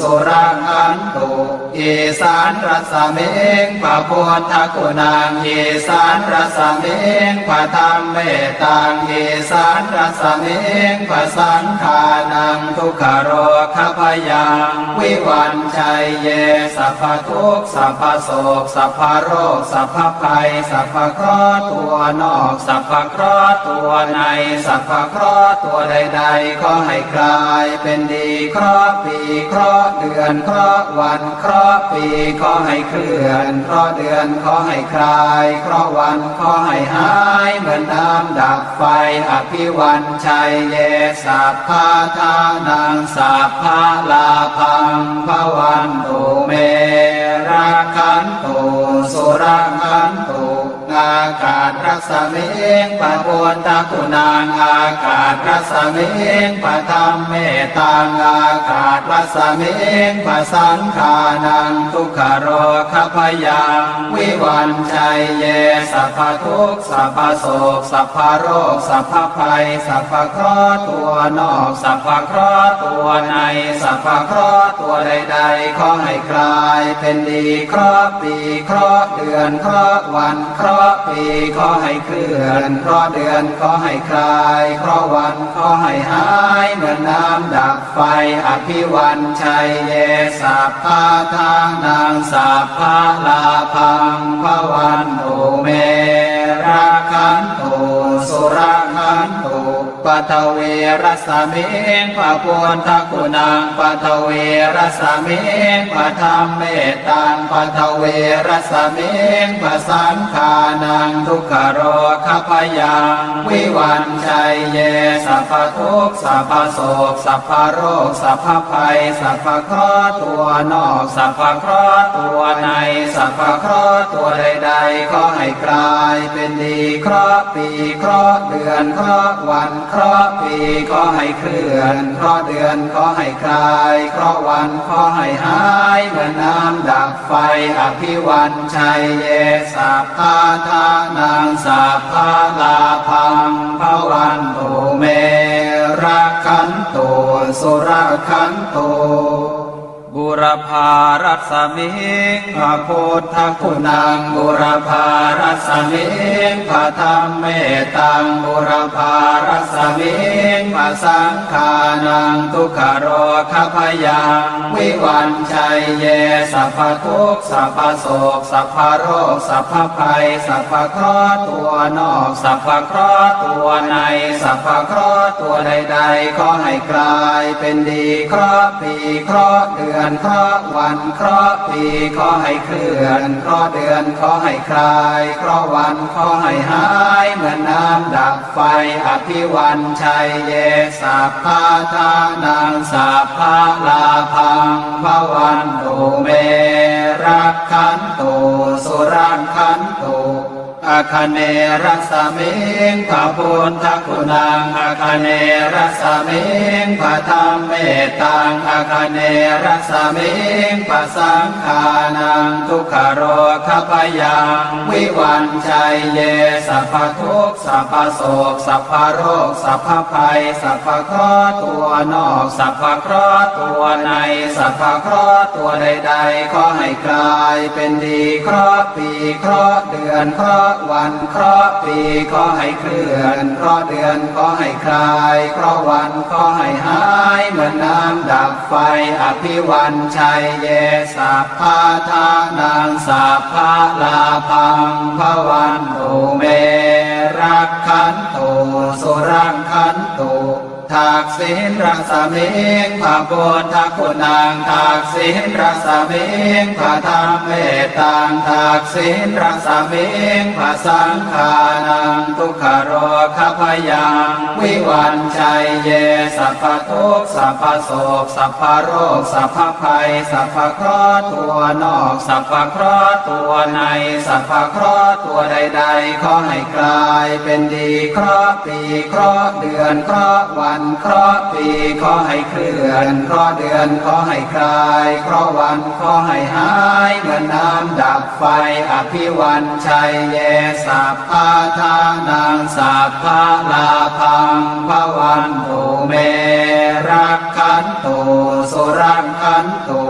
สุรังขันตุอีสานรัสเมงพระพุทธคุณังอีสานรัสเมงพระธรรมเมตตังอีสานรัสเมงพระสังฆานังทุกขโรคพยังวิวันชัยเยสัพพทุกข์สัพพโศกสัพพโรคสัพพภัยสัพพเคราะห์ตัวนอกสัพพเคราะห์ตัวในสัพพเคราะห์ตัวใดๆขอให้กลายเป็นดีเคราะห์ปีเคราะห์เดือนเคราะห์วันเคราะห์ปีขอให้เคลื่อนเคราะห์เดือนขอให้คลายเคราะห์วันขอให้หายเหมือนน้ำดับไฟอภิวันชัยเยสัพพะทานังสัพพะลาภังภวันตุเมรักขันตุสุรังขันตุง อากาศรัศมิงปะโพนทคุณังอากาศรัศมิงปะธรรมเมตังอากาศรัศมิงปะสังขานังทุกขโรคพยังวิวันชัยเยสัพพทุกข์สัพพโศกสัพพโรคสัพพภัยสัพพเคราะห์ตัวนอกสัพพเคราะห์ตัวในสัพพเคราะห์ตัวใดๆขอให้คลายเป็นดีเคราะห์ปีเคราะห์เดือนเคราะห์วันเคราะห์ปีขอให้เคลื่อนเคราะห์เดือนขอให้คลายเคราะห์วันขอให้หายเหมือนน้ำดับไฟอภิวันชัยเยสัพพะทานังสัพพะลาภังภวันตุเมราคันตุสุราคันตุปัทเวรัสมิงปะโพนทคุณังปัทเวรัสมิงปะธรรมเมตังปัทเวรัสมิงปะสังขานังทุกขโรคพยังวิวันชัยเยสัพพทุกข์สัพพโศกสัพพโรคสัพพภัยสัพพเคราะห์ตัวนอกสัพพเคราะห์ตัวในสัพพเคราะห์ตัวใดๆขอให้กลายเป็นดีเคราะห์ปีเคราะห์เดือนเคราะห์วันเคราะห์ปีขอให้เคลื่อนเคราะห์เดือนขอให้คลายเคราะห์วันขอให้หายเหมือนน้ำดับไฟอภิวันชัยเยสัพพะทานังสัพพะลาภังภวันตุเมราคันตุสุราคันตุบุรพารัสมิงพระพุทธคุณังบุรพารัสมิงพระธรรมเมตังบุรพารัสมิงพระสังขานังทุกขโรคพยังวิวันชัยเยสัพพทุกข์สัพพโศกสัพพโรคสัพพภัยสัพพเคราะห์ตัวนอกสัพพเคราะห์ตัวในสัพพเคราะห์ตัวใดๆขอให้กลายเป็นดีเคราะห์ปีเคราะห์เดือนเคราะห์วันเคราะห์ปีขอให้เคลื่อนเคราะห์เดือนขอให้คลายเคราะห์วันขอให้หายเหมือนน้ำดับไฟอภิวันชัยเยสัพพะทานังสัพพะลาภังภวันตุเมรักขันตุสุรังคันตุอาคเนรัสมิงพระพุทธคุณังอาคเนรัสมิงพระธรรมเมตังอาคเนรัสมิงพระสังขานังทุกขโรคพยังวิวันชัยเยสัพพทุกข์สัพพโศกสัพพโรคสัพพภัยสัพพเคราะห์ตัวนอกสัพพเคราะห์ตัวในสัพพเคราะห์ตัวใดๆขอให้กลายเป็นดีเคราะห์ปีเคราะห์เดือนเคราะห์วันเคราะห์ปีขอให้เคลื่อนเคราะห์เดือนขอให้คลายเคราะห์วันขอให้หายเหมือนน้ำดับไฟอภิวันชัยเยสัพพะทานังสัพพะลาภังภวันตุเมรักขันตุสุรังคันตุทักษิณรัศมิงพระพุทธคุณังทักษิณรัศมิงพระธรรมเมตังทักษิณรัศมิงพระสังขานังทุกขโรคพยังวิวันชัยเยสัพพทุกข์สัพพโศกสัพพโรคสัพพภัยสัพพเคราะห์ตัวนอกสัพพเคราะห์ตัวในสัพพเคราะห์ตัวใดๆขอให้กลายเป็นดีเคราะห์ปีเคราะห์เดือนเคราะห์วันเคราะห์ปีขอให้เคลื่อนเคราะห์เดือนขอให้คลายเคราะห์วันขอให้หายเหมือนน้ำดับไฟอภิวันชัยเยสัพพะทานังสัพพะลาภังภวันตุเมรักขันตุสุรังคันตุ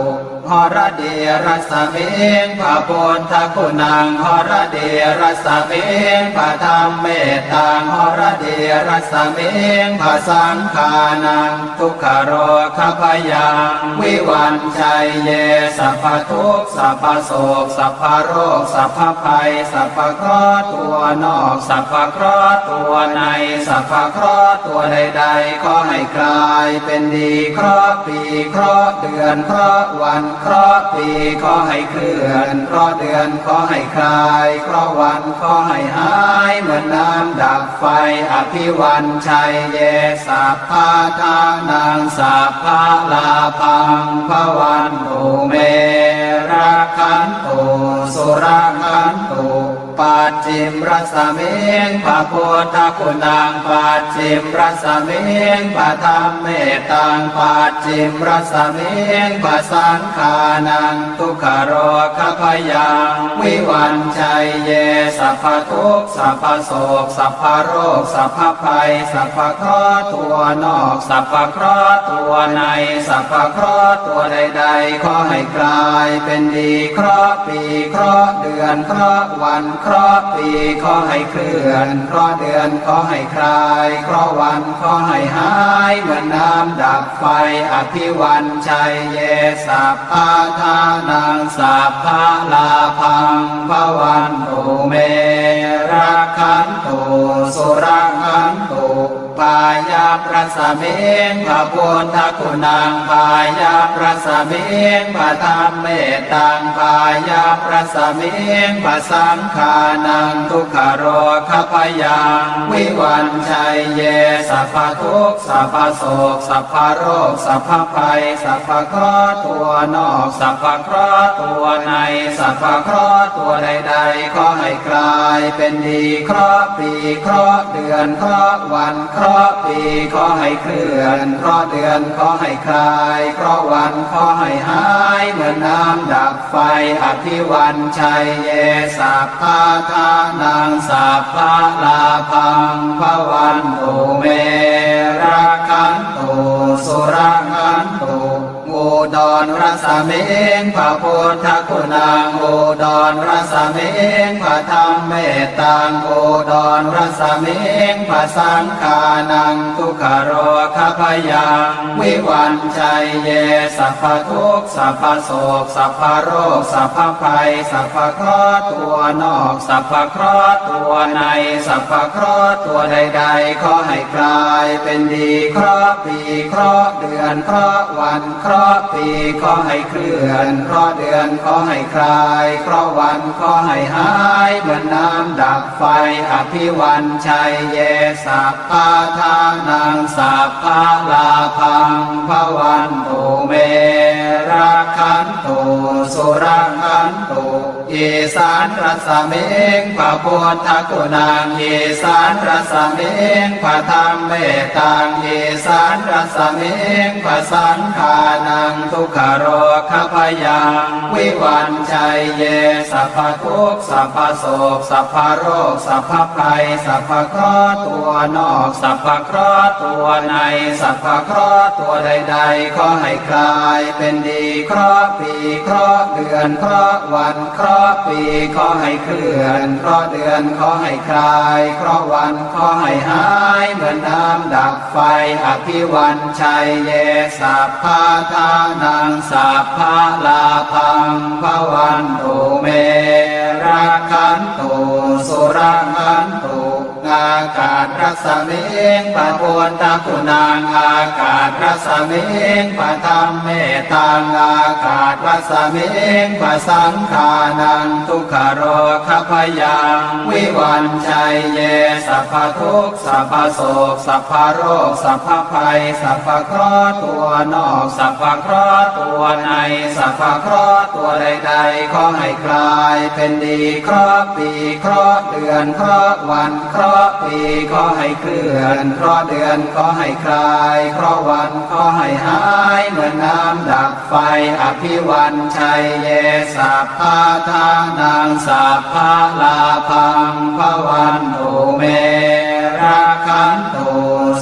หรเดรัสมิงพระพุทธคุณังหรเดรัสมิงพระธรรมเมตังหรเดรัสมิงพระสังขานังทุกขโรคพยังวิวันชัยเยสัพพทุกข์สัพพโศกสัพพโรคสัพพภัยสัพพเคราะห์ตัวนอกสัพพเคราะห์ตัวในสัพพเคราะห์ตัวใดๆขอให้กลายเป็นดีเคราะห์ปีเคราะห์เดือนเคราะห์วันเคราะห์ปีขอให้เคลื่อนเคราะห์เดือนขอให้คลายเคราะห์วันขอให้หายเหมือนน้ำดับไฟอภิวันชัยเยสัพพะทานังสัพพะลาภังภวันตุเมรักขันตุสุรังคันตุป ปัจจิมรสมิงพระพุทธคุณังปัจจิมรสมิงพระธรรมเมตังปัจจิมรสมิงพระสังฆานังทุกขโรคพยังวิวันชัยเยสัพพทุกข์สัพพโศกสัพพโรคสัพพภัยสัพพเคราะห์ตัวนอกสัพพเคราะห์ตัวในสัพพเคราะห์ตัวใดๆขอให้กลายเป็นดีเคราะห์ปีเคราะห์เดือนเคราะห์วันเคราะห์ปีขอให้เคลื่อนเคราะห์เดือนขอให้คลายเคราะห์วันขอให้หายเหมือนน้ำดับไฟอภิวันชัยเยสัพพะทานังสัพพะลาภังภวันตุเมรักขันตุสุรักขันตุพายาประสมิงพระพุทธคุณังพายาประสมิงพระธรรมเมตังพายาประสมิงพระสังฆานังทุกขโรคพยังวิวันชัยเยสัพพทุกข์สัพพโศกสัพพโรคสัพพภัยสัพพเคราะห์ตัวนอกสัพพเคราะห์ตัวในสัพพเคราะห์ตัวใดๆขอให้กลายเป็นดีเคราะห์ปีเคราะห์เดือนเคราะห์วันเคราะห์ปีขอให้เคลื่อนเคราะห์เดือนขอให้คลายเคราะห์วันขอให้หายเหมือนน้ำดับไฟอภิวันชัยเยสัพพะทานังสัพพะลาภังภวันตุเมรักขันตุสุรักขันตุอุดรรสมิงพระพุทธคุณังอุดรรสมิงพระธรรมเมตังอุดรรสมิงพระสังฆานังทุกขโรคพยังวิวันชัยเยสัพพทุกข์สัพพโศกสัพพโรคสัพพภัยสัพพเคราะห์ตัวนอกสัพพเคราะห์ตัวในสัพพเคราะห์ตัวใดๆขอให้กลายเป็นดีเคราะห์ปีเคราะห์เดือนเคราะห์วันเคราะห์ปีขอให้เคลื่อนเคราะห์เดือนขอให้คลายเคราะห์วันขอให้หายเหมือนน้ำดับไฟอภิวันชัยเยสัพพะทานังสัพพะลาภังภวันตุเมรักขันตุสุรักขันตุอีสานรสมิงพระพุทธคุณังอีสานรสมิงพระธรรมเมตังอีสานรสมิงพระสังฆานังทุกขโรคพยังวิวันชัยเยสัพพทุกข์สัพพโศกสัพพโรคสัพพภัยสัพพเคราะห์ตัวนอกสัพพเคราะห์ตัวในสัพพเคราะห์ตัวใดๆขอให้กลายเป็นดีเคราะห์ปีเคราะห์เดือนเคราะห์วันเคราะห์ปีขอให้เคลื่อนเคราะห์เดือนขอให้คลายเคราะห์วันขอให้หายเหมือนน้ำดับไฟอภิวันชัยเยสัพพะทานังสัพพะลาภังภวันตุเมรักขันตุสุรักขันตุอากาศรัสมิงพระพุทธคุณังอากาศรัสมิงพระธรรมเมตังอากาศรัสมิงพระสังฆานังทุกขโรคพยังวิวันชัยเยสัพพทุกข์สัพพโศกสัพพโรคสัพพภัยสัพพเคราะห์ตัวนอกสัพพเคราะห์ตัวในสัพพเคราะห์ตัวใดๆขอให้กลายเป็นดีเคราะห์ปีเคราะห์เดือนเคราะห์วันเคราะห์ปีขอให้เคลื่อนเคราะห์เดือนขอให้คลายเคราะห์วันขอให้หายเหมือนน้ำดับไฟอภิวันชัยเยสัพพะทานังสัพพะลาภังภวันตุเมรักขันตุ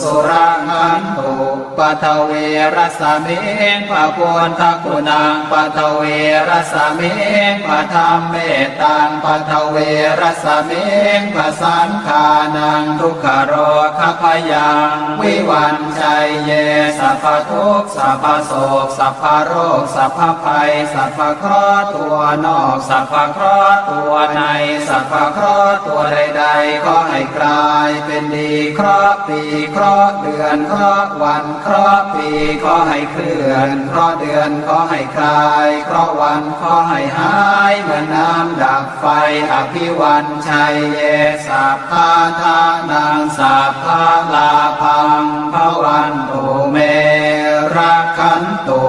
สุรักขันตุปัทเวรสมิงพระพุทธคุณังปัทเวรสมิงพระธรรมเมตังปัทเวรสมิงพระสังฆานังทุกขโรคพยังวิวันชัยเยสัพพทุกข์สัพพโศกสัพพโรคสัพพภัยสัพพเคราะห์ตัวนอกสัพพเคราะห์ตัวในสัพพเคราะห์ตัวใดๆขอให้กลายเป็นดีเคราะห์ปีเคราะห์เดือนเคราะห์วันเคราะห์ปีขอให้เคลื่อนเคราะห์เดือนขอให้คลายเคราะห์วันขอให้หายเหมือนน้ำดับไฟอภิวันชัยเยสัพพะทานังสัพพะลาภังภวันตุเมรักขันตุ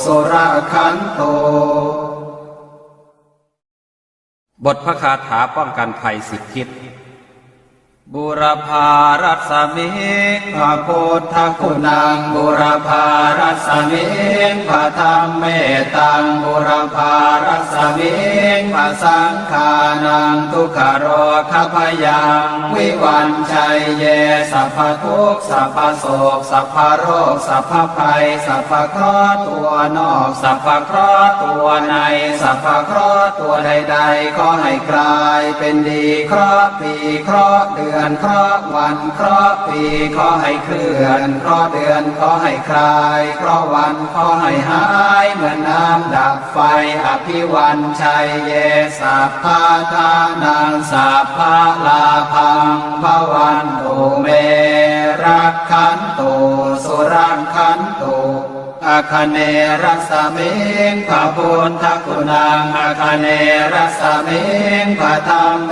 สุรักขันตุ บทพระคาถาป้องกันภัย10 ทิศบุรพารัสมิงพระพุทธคุณังบุรพารัสมิงพระธรรมเมตังบุรพารัสมิงพระสังฆานังทุกขโรคพยังวิวันชัยเยสัพพทุกข์สัพพโศกสัพพโรคสัพพภัยสัพพเคราะห์ตัวนอกสัพพเคราะห์ตัวในสัพพเคราะห์ตัวใดๆขอให้กลายเป็นดีเคราะห์ปีเคราะห์เดือนเคราะห์วันเคราะห์ปีขอให้เคลื่อนเคราะห์เดือนขอให้คลายเคราะห์วันขอให้หายเหมือนน้ำดับไฟอภิวันชัยเยสัพพะทานังสัพพะลาภังภวันตุเมรักขันตุสุรังขันตุอาคเนรัสมิงพระพุทธคุณังอาคเนรัสมิงพระธรรมเม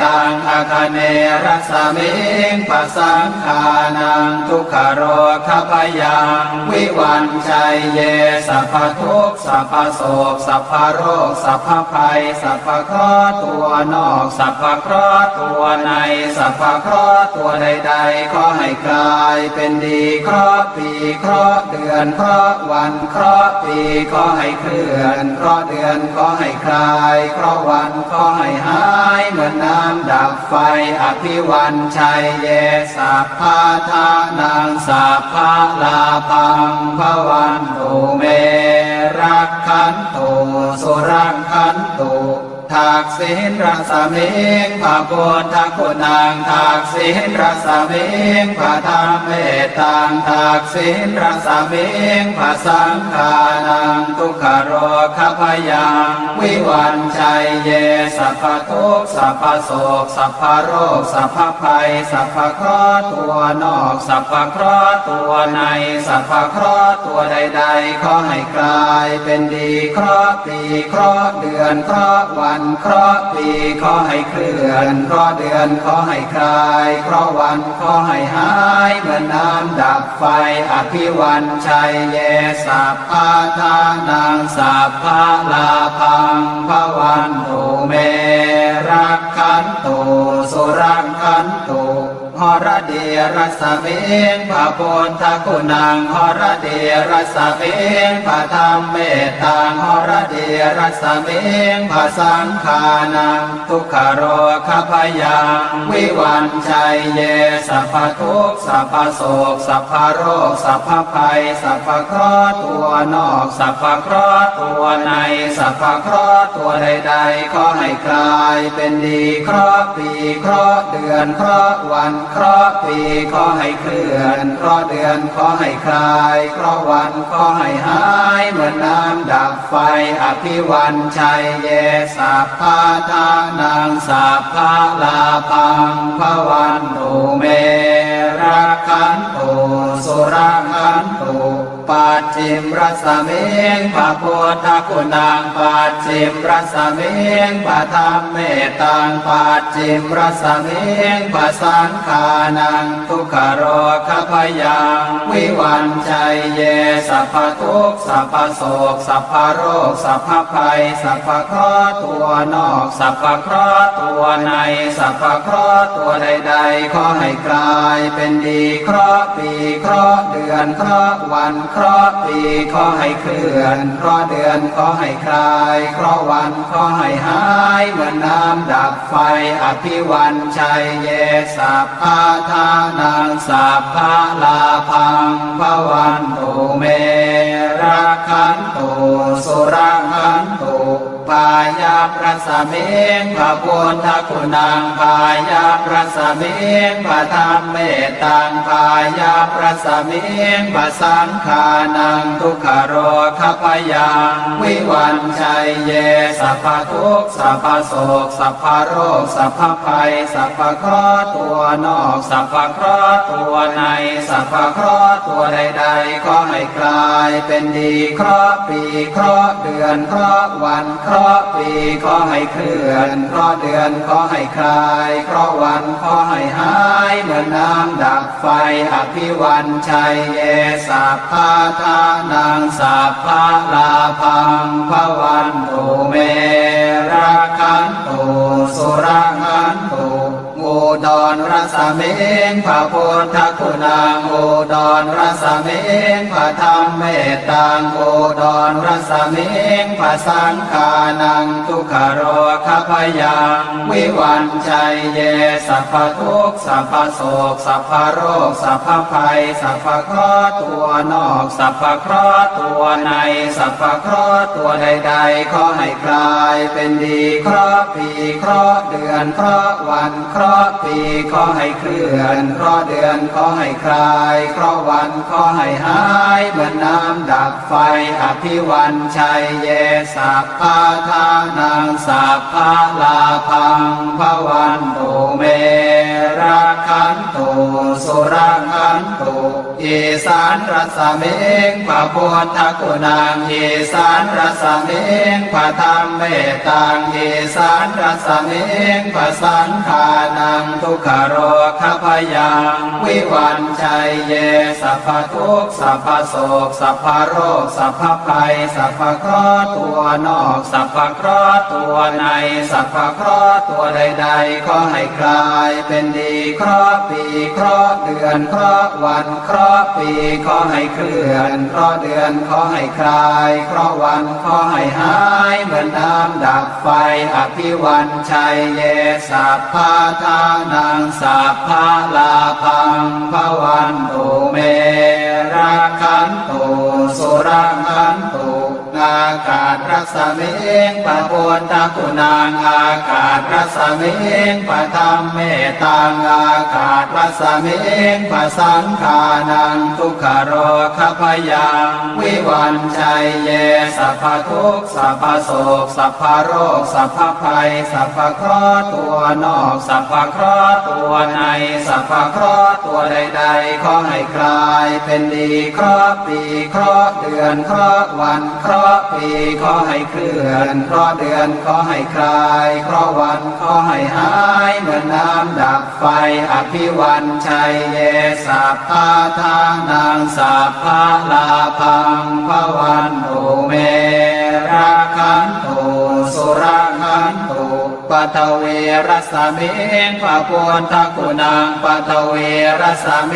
ตังอาคเนรัสมิงพระสังฆานังทุกขโรคพยังวิวันชัยเยสัพพทุกข์สัพพโศกสัพพโรคสัพพภัยสัพพเคราะห์ตัวนอกสัพพเคราะห์ตัวในสัพพเคราะห์ตัวใดๆขอให้กลายเป็นดีเคราะห์ปีเคราะห์เดือนเคราะห์วันเคราะห์ปีขอให้เคลื่อนเคราะห์เดือนขอให้คลายเคราะห์วันขอให้หายเหมือนน้ำดับไฟอภิวันชัยเยสัพพะทานังสัพพะลาภังภวันตุเมรักขันตุสุรังขันตุทักษิณรัสมิงพระพุทธคุณังทักษิณรัสมิงพระธรรมเมตังทักษิณรัสมิงพระสังฆานังทุกขโรคพยังวิวันชัยเยสัพพทุกข์สัพพโศกสัพพโรคสัพพภัยสัพพเคราะห์ตัวนอกสัพพเคราะห์ตัวในสัพพเคราะห์ตัวใดๆขอให้กลายเป็นดีเคราะห์ปีเคราะห์เดือนเคราะห์วันเคราะห์ปีขอให้เคลื่อนเคราะห์เดือนขอให้คลายเคราะห์วันขอให้หายเหมือนน้ำดับไฟอภิวันชัยเยสัพพะทานังสัพพะลาภังภวันตุเมรักขันตุสุรังขันตุหรเดียรัสมิงพระพุทธคุณังหรเดียรัสมิงพระธรรมเมตังหรเดียรัสมิงพระสังฆานังทุกขโรคพยังวิวันชัยเยสัพพทุกข์สัพพโศกสัพพโรคสัพพภัยสัพพเคราะห์ตัวนอกสัพพเคราะห์ตัวในสัพพเคราะห์ตัวใดๆขอให้กลายเป็นดีเคราะห์ปีเคราะห์เดือนเคราะห์วันเคราะห์ปีขอให้เคลื่อนเคราะห์เดือนขอให้คลายเคราะห์วันขอให้หายเหมือนน้ำดับไฟอภิวันชัยเยสัพพะทานังสัพพะลาภังภวันตุเมรักขันตุสุรังขันตุปัจฉิมรัสมิงพระพุทธคุณังปัจฉิมรัสมิงพระธรรมเมตังปัจฉิมรัสมิงพระสังฆานังทุกขโรคพยังวิวันชัยเยสัพพทุกข์สัพพโศกสัพพโรคสัพพภัยสัพพเคราะห์ตัวนอกสัพพเคราะห์ตัวในสัพพเคราะห์ตัวใดๆขอให้กลายเป็นดีเคราะห์ปีเคราะห์เดือนเคราะห์วันเคราะห์ปีขอให้เคลื่อนเคราะห์เดือนขอให้คลายเคราะห์วันขอให้หายเหมือนน้ำดับไฟอภิวันชัยเยสัพพะทานังสัพพะลาภังภวันตุเมรักขันตุสุรังขันตุปายารัสมิงพระพุทธคุณังปายารัสมิงพระธรรมเมตังปายารัสมิงพระสังฆานังทุกขโรคพยังวิวันชัยเยสัพพทุกข์สัพพโศกสัพพโรคสัพพภัยสัพพเคราะห์ตัวนอกสัพพเคราะห์ตัวในสัพพเคราะห์ตัวใดๆขอให้กลายเป็นดีเคราะห์ปีเคราะห์เดือนเคราะห์วันเคราะห์ปีขอให้เคลื่อนเคราะห์เดือนขอให้คลายเคราะห์วันขอให้หายเหมือนน้ำดับไฟอภิวันชัยเยสัพพะทานังสัพพะลาภังภวันตุเมรักขันตุ สุรังคันตุอุดรรสเมงพระพุทธคุณังอุดรรสเมงพระธรรมเมตตังอุดรรสเมงพระสังฆานังทุกขโรคพยังวิวันชัยเยสัพพทุกข์สัพพโศกสัพพโรคสัพพภัยสัพพเคราะห์ตัวนอกสัพพเคราะห์ตัวในสัพพเคราะห์ตัวใดๆขอให้กลายเป็นดีเคราะห์ปีเคราะห์เดือนเคราะห์วันเคราะห์ปีขอให้เคลื่อนเคราะห์เดือนขอให้คลายเคราะห์วันขอให้หายเหมือนน้ำดับไฟอภิวันชัยเยสัพพะทานังสัพพะลาภังภวันตุเมรักขันตุสุรังคันตุอีสานรัสเมงพระพุทธคุณังอีสานรัสเมงพระธรรมเมตตังอีสานรัสเมงพระสังฆานังทุกขโรคพยังวิวันชัยเยสัพพทุกข์สัพพโศกสัพพโรคสัพพภัยสัพพเคราะห์ตัวนอกสัพพเคราะห์ตัวในสัพพเคราะห์ตัวใดๆขอให้กลายเป็นดีเคราะห์ปีเคราะห์เดือนเคราะห์วันเคราะห์ปีขอให้เคลื่อนเคราะห์เดือนขอให้คลายเคราะห์วันขอให้หายเหมือนน้ำดับไฟอภิวันชัยเยสัพพะทานังสัพพะลาภังภวันตุเมรักขันตุสุรังคันตุอากาศรัสเมงพระพุทธคุณังอากาศรัสเมงพระธรรมเมตตังอากาศรัสเมงพระสังฆานังทุกขโรคพยังวิวันชัยเยสัพพทุกข์สัพพโศกสัพพโรคสัพพภัยสัพพเคราะห์ตัวนอกสัพพเคราะห์ตัวในสัพพเคราะห์ตัวใดๆขอให้กลายเป็นดีเคราะห์ปีเคราะห์เดือนเคราะห์วันเคราะห์ปีขอให้เคลื่อนเคราะห์เดือนขอให้คลายเคราะห์วันขอให้หายเหมือนน้ำดับไฟอภิวันชัยเยสัพพะทานังสัพพะลาภังภวันตุเมรักขันตุสุรังคันตุปัทเวรัสเมงพระพุทธคุณังปัทเวรัสเม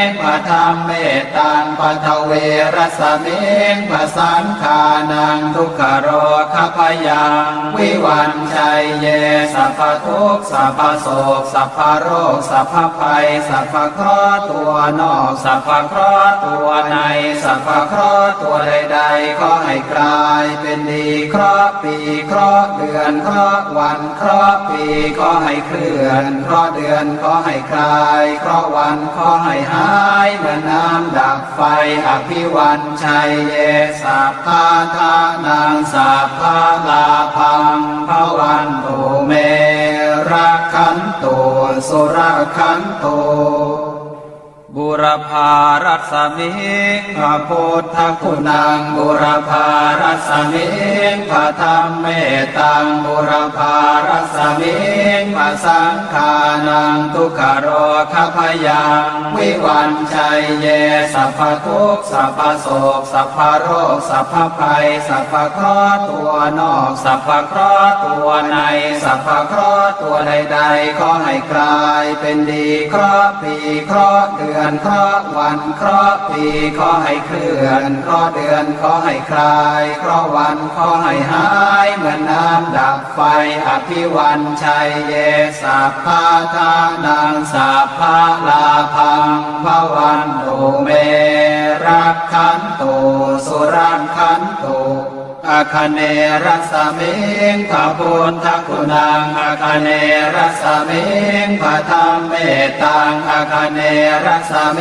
งพระธรรมเมตตังปัทเวรัสเมงพระสังฆานังทุกขโรคพยังวิวันชัยเยสัพพทุกข์สัพพโศกสัพพโรคสัพพภัยสัพพเคราะห์ตัวนอกสัพพเคราะห์ตัวในสัพพเคราะห์ตัวใดๆขอให้กลายเป็นดีเคราะห์ปีเคราะห์เดือนเคราะห์วันเคราะห์ปีขอให้เคลื่อนเคราะห์เดือนขอให้คลายเคราะห์วันขอให้หายเหมือนน้ำดับไฟอภิวันชัยเยสัพพะทานังสัพพะลาภังภวันตุเมรักขันตุสุรักขันตุบุรพารัสมิงพระพุทธคุณังบุรพารัสมิงพระธรรมเมตตังบุรพารัสมิงพระสังฆานังทุกขโรคพยังวิวันชัยเยสัพพทุกข์สัพพโศกสัพพโรคสัพพภัยสัพพเคราะห์ตัวนอกสัพพเคราะห์ตัวในสัพพเคราะห์ตัวใดๆขอให้กลายเป็นดีเคราะห์ปีเคราะห์เดือนเคราะห์วันเคราะห์ปีขอให้เคลื่อนเคราะห์เดือนขอให้คลายเคราะห์วันขอให้หายเหมือนน้ำดับไฟอภิวันชัยเยสัพพะทานังสัพพะลาภังภวันตุเมรักขันตุสุรังคันตุอาคเนรัสเมงพระพุทธคุณังอาคเนรัสเมงพระธรรมเมตตังอาคเนรัสเม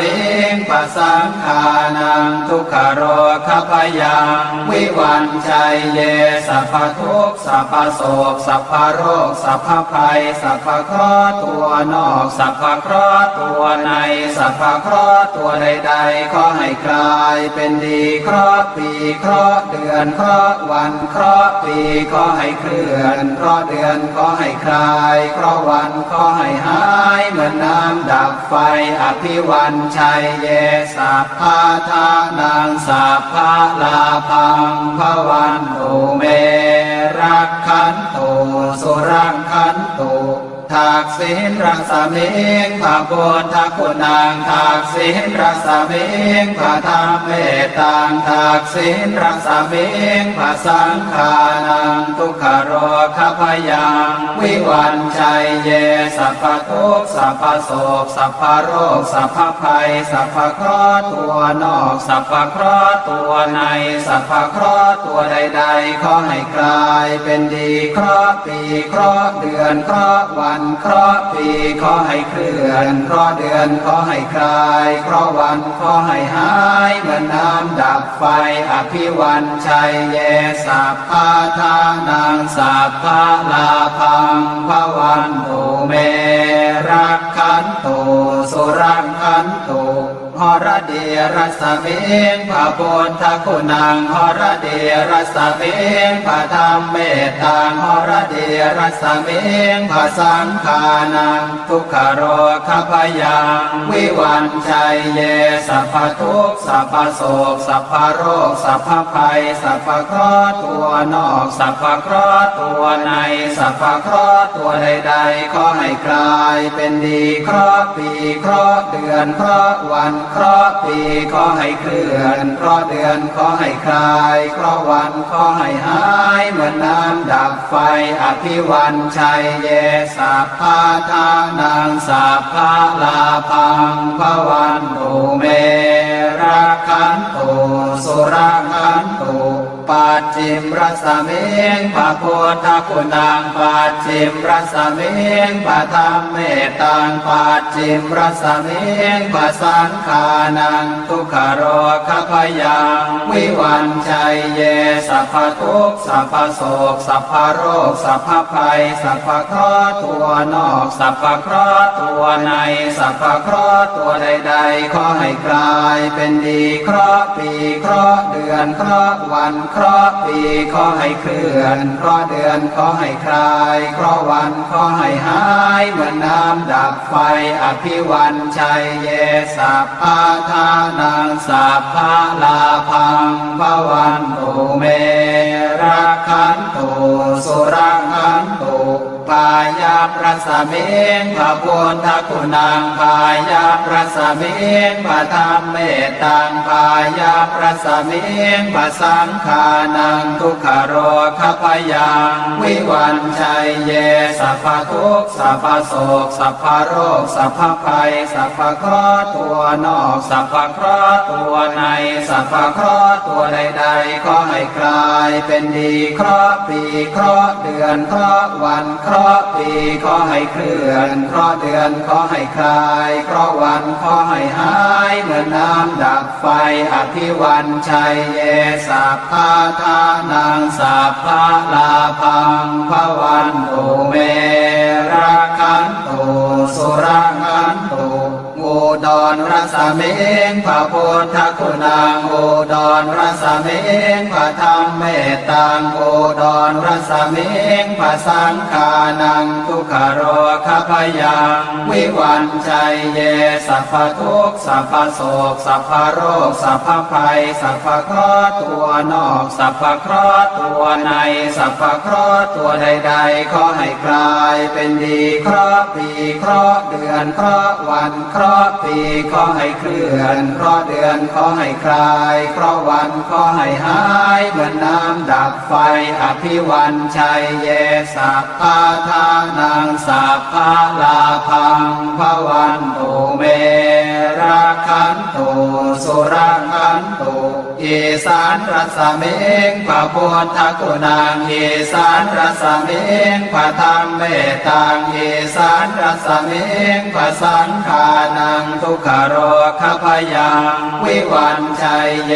งพระสังฆานังทุกขโรคพยังวิวันชัยเยสัพพทุกข์สัพพโศกสัพพโรคสัพพภัยสัพพเคราะห์ตัวนอกสัพพเคราะห์ตัวในสัพพเคราะห์ตัวใดๆขอให้กลายเป็นดีเคราะห์ปีเคราะห์เดือนเคราะห์ วันเคราะห์ปีขอให้เคลื่อนเคราะห์เดือนขอให้คลายเคราะห์วันขอให้หายเหมือนน้ำดับไฟอภิวันชัยเยสัพพะทานังสัพพะลาภังภวันตุเมรักขันตุสุรังขันตุทักษิณรัศมิงพระพุทธคุณังทักษิณรัศมิงพระธรรมเมตตังทักษิณรัศมิงพระสังฆานังทุกขโรคพยังวิวันชัยเยสัพพทุกข์สัพพโศกสัพพโรคสัพพภัยสัพพเคราะห์ตัวนอกสัพพเคราะห์ตัวในสัพพเคราะห์ตัวใดๆขอให้กลายเป็นดีเคราะห์ปีเคราะห์เดือนเคราะห์วันเคราะห์ปีขอให้เคลื่อนเคราะห์เดือนขอให้คลายเคราะห์วันขอให้หายเหมือนน้ำดับไฟอภิวันชัยเยสัพพะทานังสัพพะลาภังภวันตุเมรักขันตุสุรังขันตุหรเดียรัศมิงพระพุทธคุณังหรเดียรัศมิงพระธรรมเมตตังหรเดียรัศมิงพระสังฆานังทุกขโรคพยังวิวันชัยเยสัพพทุกข์สัพพโศกสัพพโรคสัพพภัยสัพพเคราะห์ตัวนอกสัพพเคราะห์ตัวในสัพพเคราะห์ตัวใดๆขอให้กลายเป็นดีเคราะห์ปีเคราะห์เดือนเคราะห์วันเคราะห์ปีขอให้เคลื่อนเคราะห์เดือนขอให้คลายเคราะห์วันขอให้หายเหมือนน้ำดับไฟอภิวันชัยเยสัพพะทานังสัพพะลาภังภวันตุเมรักขันตุสุรังขันตุปัจฉิมรัศมิงพระพุทธคุณังปัจฉิมรัศมิงพระธรรมเมตตังปัจฉิมรัศมิงพระสังฆานังทุกขโรคพยังวิวันชัยเยสัพพทุกข์สัพพโศกสัพพโรคสัพพภัยสัพพเคราะห์ตัวนอกสัพพเคราะห์ตัวในสัพพเคราะห์ตัวใดๆขอให้กลายเป็นดีเคราะห์ปีเคราะห์เดือนเคราะห์วันเคราะห์ปีขอให้เคลื่อนเคราะห์เดือนขอให้คลายเคราะห์วันขอให้หายเหมือนน้ำดับไฟอภิวันชัยเยสัพพะทานังสัพพะลาภังภวันตุเมรักขันตุสุรังขันตุพายาประสมิงพระพุทธคุณังพายาประสมิงพระธรรมเมตตังพายาประสมิงพระสังฆานังทุกขโรคพยังวิวันชัยเยสัพพทุกข์สัพพโศกสัพพโรคสัพพภัยสัพพเคราะห์ตัวนอกสัพพเคราะห์ตัวในสัพพเคราะห์ตัวใดๆขอให้กลายเป็นดีเคราะห์ปีเคราะห์เดือนเคราะห์วันเคราะห์ปีขอให้เคลื่อนเคราะห์เดือนขอให้คลายเคราะห์วันขอให้หายเหมือนน้ำดับไฟอภิวันชัยเยสัพพะทานังสัพพะลาภังภวันตุเมรักขันตุสุรังขันตุอุดรรัศมิงพระพุทธคุณังอุดรรัศมิงพระธรรมเมตตังอุดรรัศมิงพระสังฆานังทุกขโรคพยังวิวันชัยเยสัพพทุกข์สัพพโศกสัพพโรคสัพพภัยสัพพเคราะห์ตัวนอกสัพพเคราะห์ตัวในสัพพเคราะห์ตัวใดๆขอให้กลายเป็นดีเคราะห์ปีเคราะห์เดือนเคราะห์วันเคราะห์ปีขอให้เคลื่อนเคราะห์เดือนขอให้คลายเคราะห์วันขอให้หายเหมือนน้ำดับไฟอภิวันชัยเยสัพพะทานังสัพพะลาภังภวันตุเมรักขันตุสุรังขันตุอีสานรัศมิงพระพุทธคุณังอีสานรัศมิงพระธรรมเมตตังอีสานรัศมิงพระสังฆานังทุกขโรคพยังวิวันชัยเย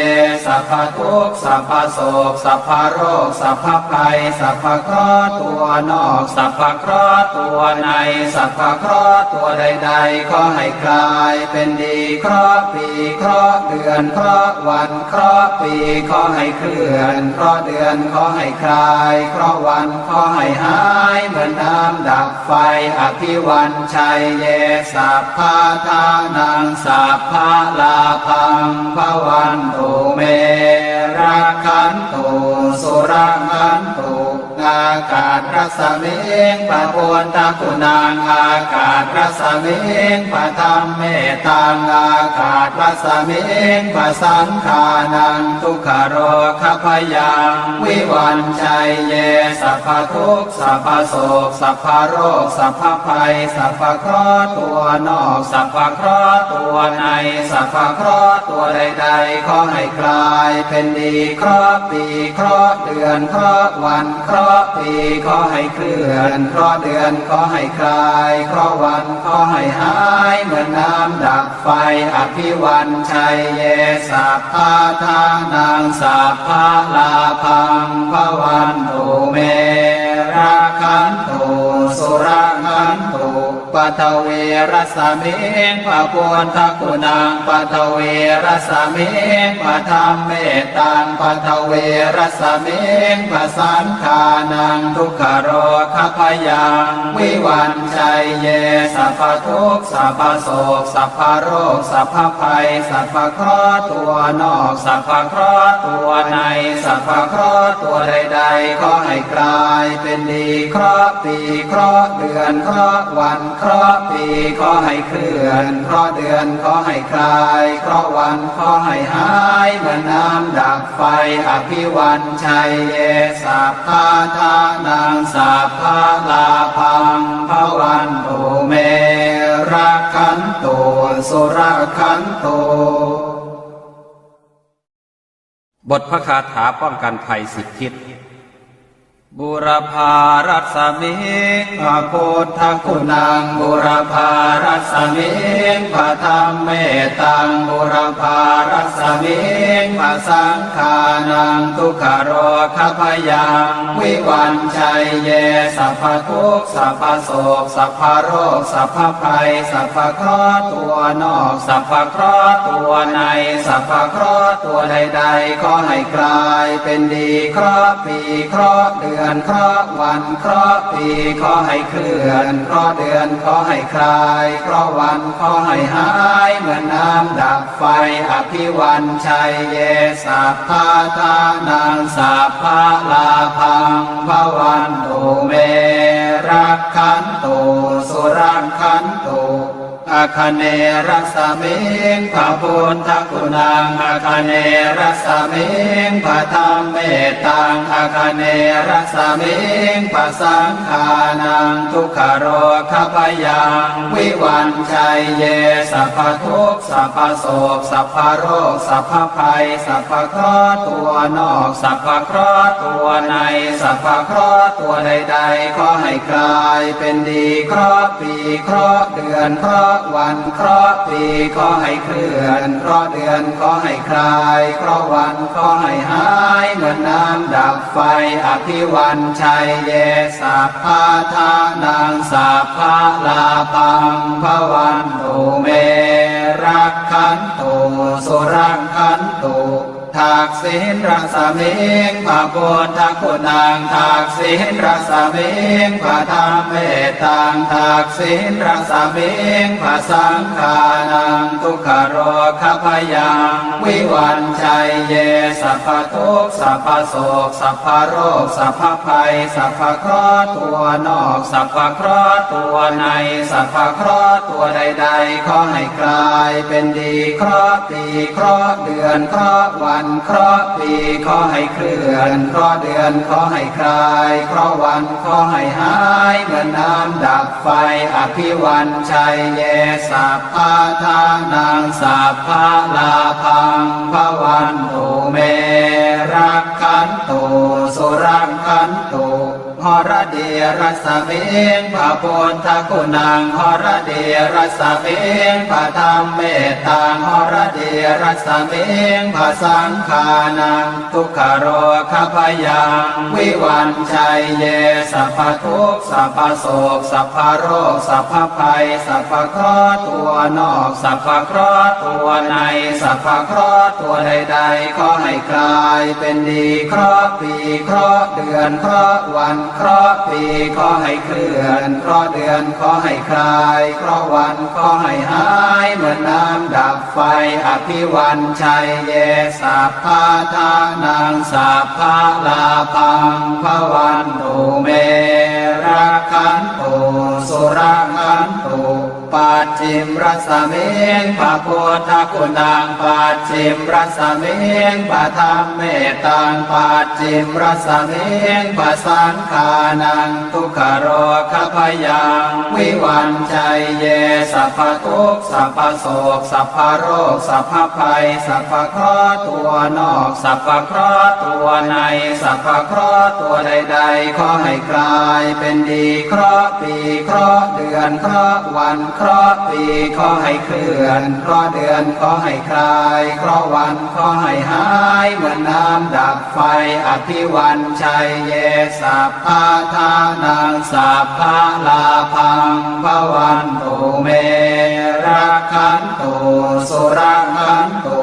สัพพทุกข์สัพพโศกสัพพโรคสัพพภัยสัพพเคราะห์ตัวนอกสัพพเคราะห์ตัวในสัพพเคราะห์ตัวใดๆขอให้กลายเป็นดีเคราะห์ปีเคราะห์เดือนเคราะห์วันเคราะห์ ราะห์ปีขอให้เคลื่อนเคราะห์เดือนขอให้คลายเคราะห์วันขอให้หายเหมือนน้ำดับไฟอภิวันชัยเยสัพพะทานังสัพพะลาภังภวันตุเมรักขันตุสุรังขันตุอากาศรัศมิงปะโพนตะกุนางอากาศรัศมิงปะธรรมเมตังอากาศรัศมิงปะสังขานังทุกขโรคพยังวิวันชัยเยสัพพทุกข์สัพพโศกสัพพโรคสัพพภัยสัพพเคราะห์ตัวนอกสัพพเคราะห์ตัวในสัพพเคราะห์ตัวใดๆขอให้คลายเป็นดีเคราะห์ปีเคราะห์เดือนเคราะห์วันเคราะห์ปีขอให้เคลื่อนเคราะห์เดือนขอให้คลายเคราะห์วันขอให้หายเหมือนน้ำดับไฟอภิวันชัยเยสัพพะทานังสัพพะลาภังภวันตุเมรักขันตุสุรังขันตุปัทเวรัสมิงปะโพนทกุณังปัทเวรัสมิงปะธรรมเมตังปัทเวรัสมิงปะสังขานังทุกขโรคพยังวิวันชัยเยสัพพทุกข์สัพพโศกสัพพโรคสัพพภัยสัพพเคราะห์ตัวนอกสัพพเคราะห์ตัวในสัพพเคราะห์ตัวใดๆขอให้กลายเป็นดีเคราะห์ปีเคราะห์เดือนเคราะห์วันเคราะห์ปีขอให้เคลื่อนเคราะห์เดือนขอให้คลายเคราะห์วันขอให้หายเหมือนน้ำดับไฟอภิวันชัยเยสัพพะทานังสัพพะลาภังภวันตุเมรักขันตุสุรักขันตุ บทพระคาถาป้องกันภัย10 ทิศบุรพารัสมิงพระพุทธคุณังบุรพารัสมิงพระธรรมเมตังบุรพารัสมิงพระสังขานังทุกขโรคพยังวิวันชัยเยสัพพทุกข์สัพพโศกสัพพโรคสัพพภัยสัพพเคราะห์ตัวนอกสัพพเคราะห์ตัวในสัพพเคราะห์ตัวใดๆขอให้กลายเป็นดีเคราะห์ปีเคราะห์เดือนเคราะห์วันเคราะห์ปีขอให้เคลื่อนเคราะห์เดือนขอให้คลายเคราะห์วันขอให้หายเหมือนน้ำดับไฟอภิวันชัยเยสัพพะทานังสัพพะลาภังภวันตุเมรักขันตุสุรังขันตุอาคเนรัสมิงพระพุทธคุณังอาคเนรัสมิงพระธรรมเมตังอาคเนรัสมิงพระสังขานังทุกขโรคพยังวิวันชัยเยสัพพทุกข์สัพพโศกสัพพโรคสัพพภัยสัพพเคราะห์ตัวนอกสัพพเคราะห์ตัวในสัพพเคราะห์ตัวใดๆขอให้กลายเป็นดีเคราะห์ปีเคราะห์เดือนเคราะห์วันเคราะห์ปีขอให้เคลื่อนเคราะห์เดือนขอให้คลายเคราะห์วันขอให้หายเหมือนน้ำดับไฟอภิวันชัยเยสัพพะทานังสัพพะลาภังภวันตุเมรักขันตุสุรังขันตุทักษิณรัศมิงพระพุทธคุณังทักษิณรัศมิงพระธรรมเมตังทักษิณรัศมิงพระสังขานังทุกขโรคพยังวิวันชัยเยสัพพทุกข์สัพพโศกสัพพโรคสัพพภัยสัพพเคราะห์ตัวนอกสัพพเคราะห์ตัวในสัพพเคราะห์ตัวใดๆขอให้กลายเป็นดีเคราะห์ปีเคราะห์เดือนเคราะห์วันเคราะห์ปีขอให้เคลื่อนเคราะห์เดือนขอให้คลายเคราะห์วันขอให้หายเหมือนน้ำดับไฟอภิวันชัยเยสัพพะทานังสัพพะลาภังภวันตุเมรักขันตุสุรังขันตุโห รเดรัสเมงพระพุทธคุณังหรเดรัสเมงพระธรรมเมตังหรเดรัสเมงพระสังฆานังทุกขโรคพยังวิวันชัยเยสัพพทุกข์สัพพโศกสัพพโรคสัพพภัยสัพพเคราะห์ตัวนอกสัพพเคราะห์ตัวในสัพพเคราะห์ตัวใดๆขอให้กลายเป็นดีเคราะห์ปีเคราะห์เดือนเคราะห์วันเคราะห์ปีขอให้เคลื่อนเคราะห์เดือนขอให้คลายเคราะห์วันขอให้หายเหมือนน้ำดับไฟอภิวันชัยเยสัพพะทานังสัพพะลาภังภวันตุเมรักขันตุสุรักขันตุปัจฉิมรสเมงพระพุทธคุณังปัจฉิมรสเมงพระธรรมเมตังปัจฉิมรสเมงพระสังฆานังทุกขโรคพยังวิวันชัยเยสัพพทุกข์สัพพโศกสัพพโรคสัพพภัยสัพพเคราะห์ตัวนอกสัพพเคราะห์ตัวในสัพพเคราะห์ตัวใดๆขอให้กลายเป็นดีเคราะห์ปีเคราะห์เดือนเคราะห์วันเคราะห์ปีขอให้เคลื่อนเคราะห์เดือนขอให้คลายเคราะห์วันขอให้หายเหมือนน้ำดับไฟอภิวันชัยเยสัพพะทานังสัพพะลาภังภวันตุเมรักขันตุสุรักขันตุ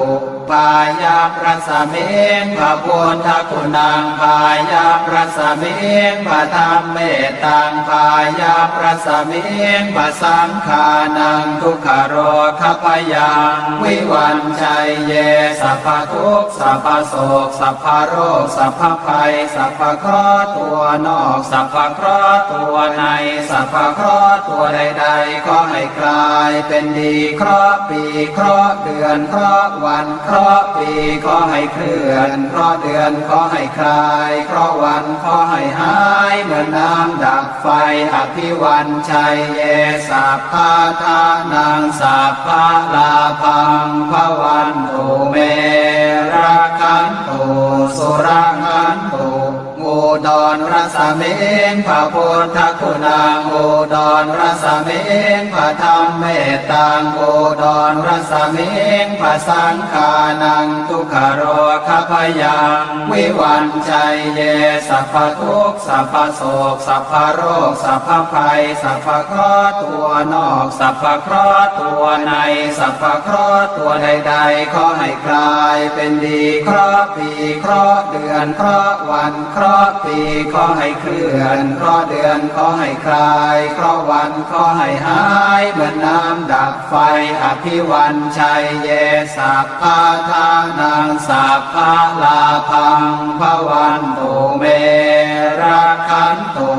ปายาพระสเมงพระพุทธคุณังปายาพระสเมงพระธรรมเมตังปายาพระสเมงพระสังฆานังทุกขโรคพยังวิวันชัยเยสัพพทุกข์สัพพโศกสัพพโรคสัพพภัยสัพพเคราะห์ตัวนอกสัพพเคราะห์ตัวในสัพพเคราะห์ตัวใดๆขอให้กลายเป็นดีเคราะห์ปีเคราะห์เดือนเคราะห์วันเคราะห์ปีขอให้เคลื่อนเคราะห์เดือนขอให้คลายเคราะห์วันขอให้หายเหมือนน้ำดับไฟอภิวันชัยเยสัพพะทานังสัพพะลาภังภวันตุเมรักขันตุสุรักขันตุอุดรรสเมงพระพุทธคุณังอุดรรสเมงพระธรรมเมตังอุดรรสเมงพระสังฆานังทุกขโรคพยังวิวันชัยเยสัพพทุกข์สัพพโศกสัพพโรคสัพพภัยสัพพเคราะห์ตัวนอกสัพพเคราะห์ตัวในสัพพเคราะห์ตัวใดๆขอให้กลายเป็นดีเคราะห์ปีเคราะห์เดือนเคราะห์วันเคราะห์ปีขอให้เคลื่อนเคราะห์เดือนขอให้คลายเคราะห์วันขอให้หายเหมือนน้ำดับไฟอภิวันชัยเยสัพพะทานังสัพพะลาภังภวันตุเมรักขันตุ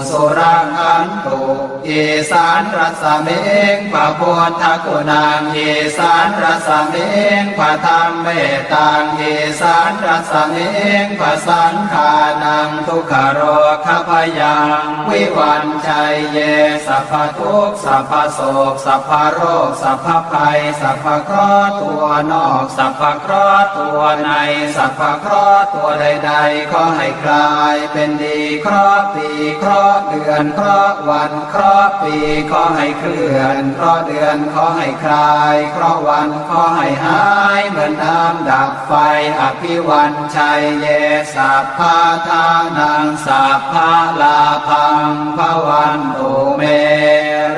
สุรักขันตุอีสานรสเมงพระพุทธคุณังอีสานรสเมงพระธรรมเมตังอีสานรสเมงพระสังฆานังทุกขโรคพยังวิวันชัยเยสัพพทุกข์สัพพโศกสัพพโรคสัพพภัยสัพพเคราะห์ตัวนอกสัพพเคราะห์ตัวในสัพพเคราะห์ตัวใดๆขอให้กลายเป็นดีเคราะห์ปีเคราะห์เดือนเคราะห์วันเคราะห์ปีขอให้เคลื่อนเคราะห์เดือนขอให้คลายเคราะห์วันขอให้หายเหมือนน้ำดับไฟอภิวันชัยเยสัพพะทานังสัพพะลาภังภวันตุเม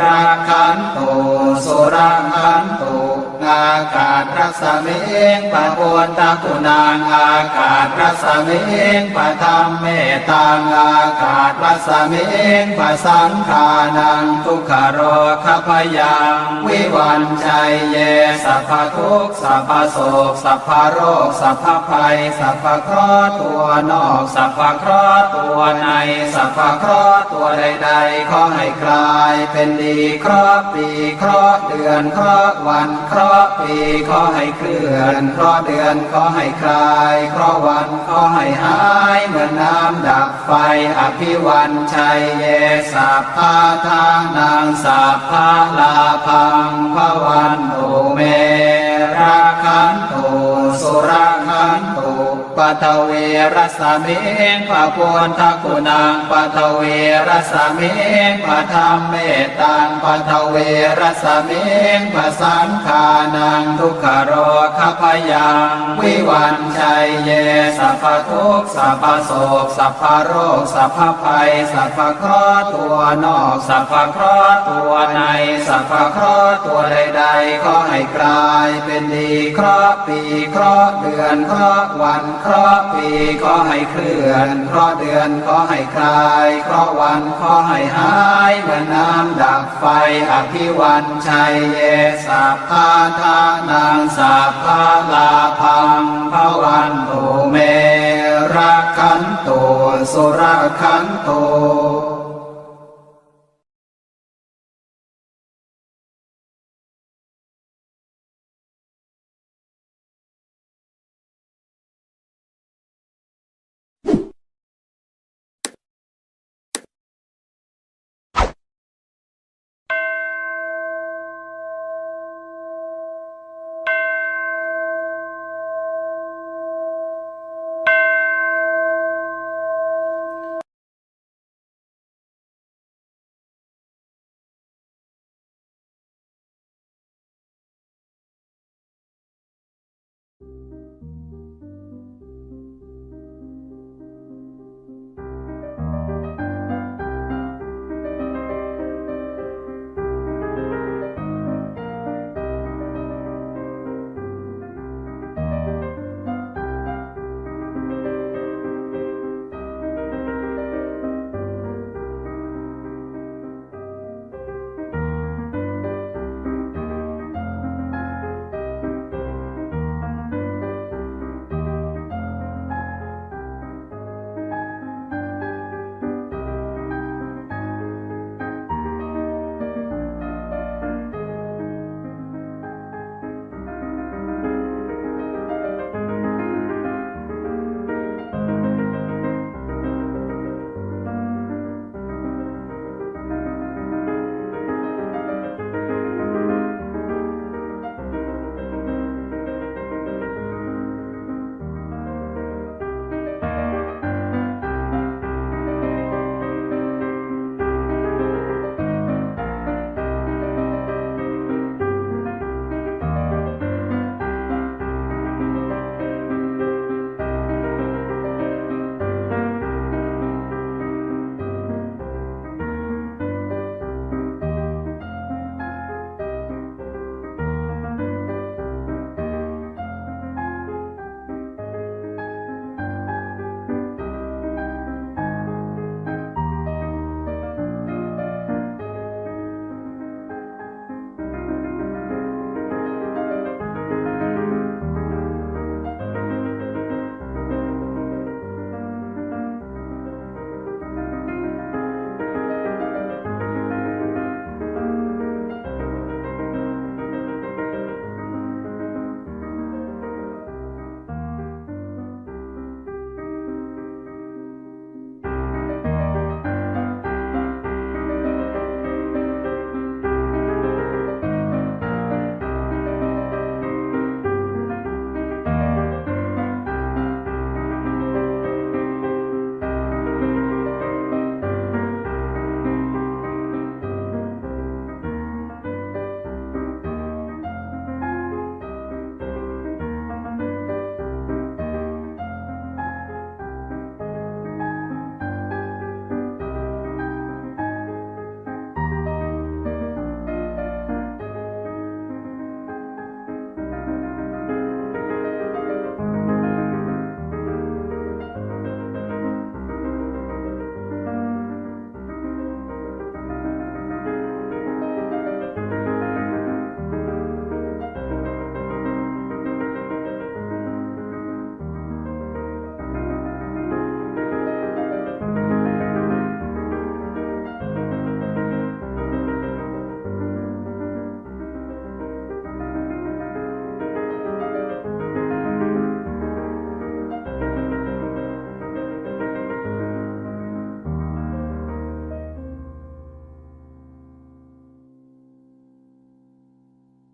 รักขันตุสุรักขันตุอากาศรสเมงพระพุทธคุณังอากาศรสเมงพระธรรมเมตังอากาศรสเมงพระสังฆานังทุกขโรคพยังวิวันชัยเยสัพพทุกข์สัพพโศกสัพพโรคสัพพภัยสัพพเคราะห์ตัวนอกสัพพเคราะห์ตัวในสัพพเคราะห์ตัวใดๆขอให้กลายเป็นดีเคราะห์ปีเคราะห์เดือนเคราะห์วันเคราะห์ปีขอให้เคลื่อนเคราะห์เดือนขอให้คลายเคราะห์วันขอให้หายเหมือนน้ำดับไฟอภิวันชัยเยสัพพะทานังสัพพะลาภังภวันตุเมรักขันตุสุรักขันตุป ปัทเวรัสสะเมงพระพุทธคุณังปัทเวรัสสะเมงพระธรรมเมตังปัทเวรัสสะเมงพระสังฆานังทุกขโรคพยังวิวันชัยเยสัพพทุกข์สัพพโศกสัพพโรคสัพพภัยสัพพเคราะห์ตัวนอกสัพพเคราะห์ตัวในสัพพเคราะห์ตัวใดๆขอให้กลายเป็นดีเคราะห์ปีเคราะห์เดือนเคราะห์วันเคราะห์ปีขอให้เคลื่อนเคราะห์เดือนขอให้คลายเคราะห์วันขอให้หายเหมือนน้ำดับไฟอภิวันชัยเยสัพพะทานังสัพพะลาภังภวันตุเมรักขันตุสุรขันตุ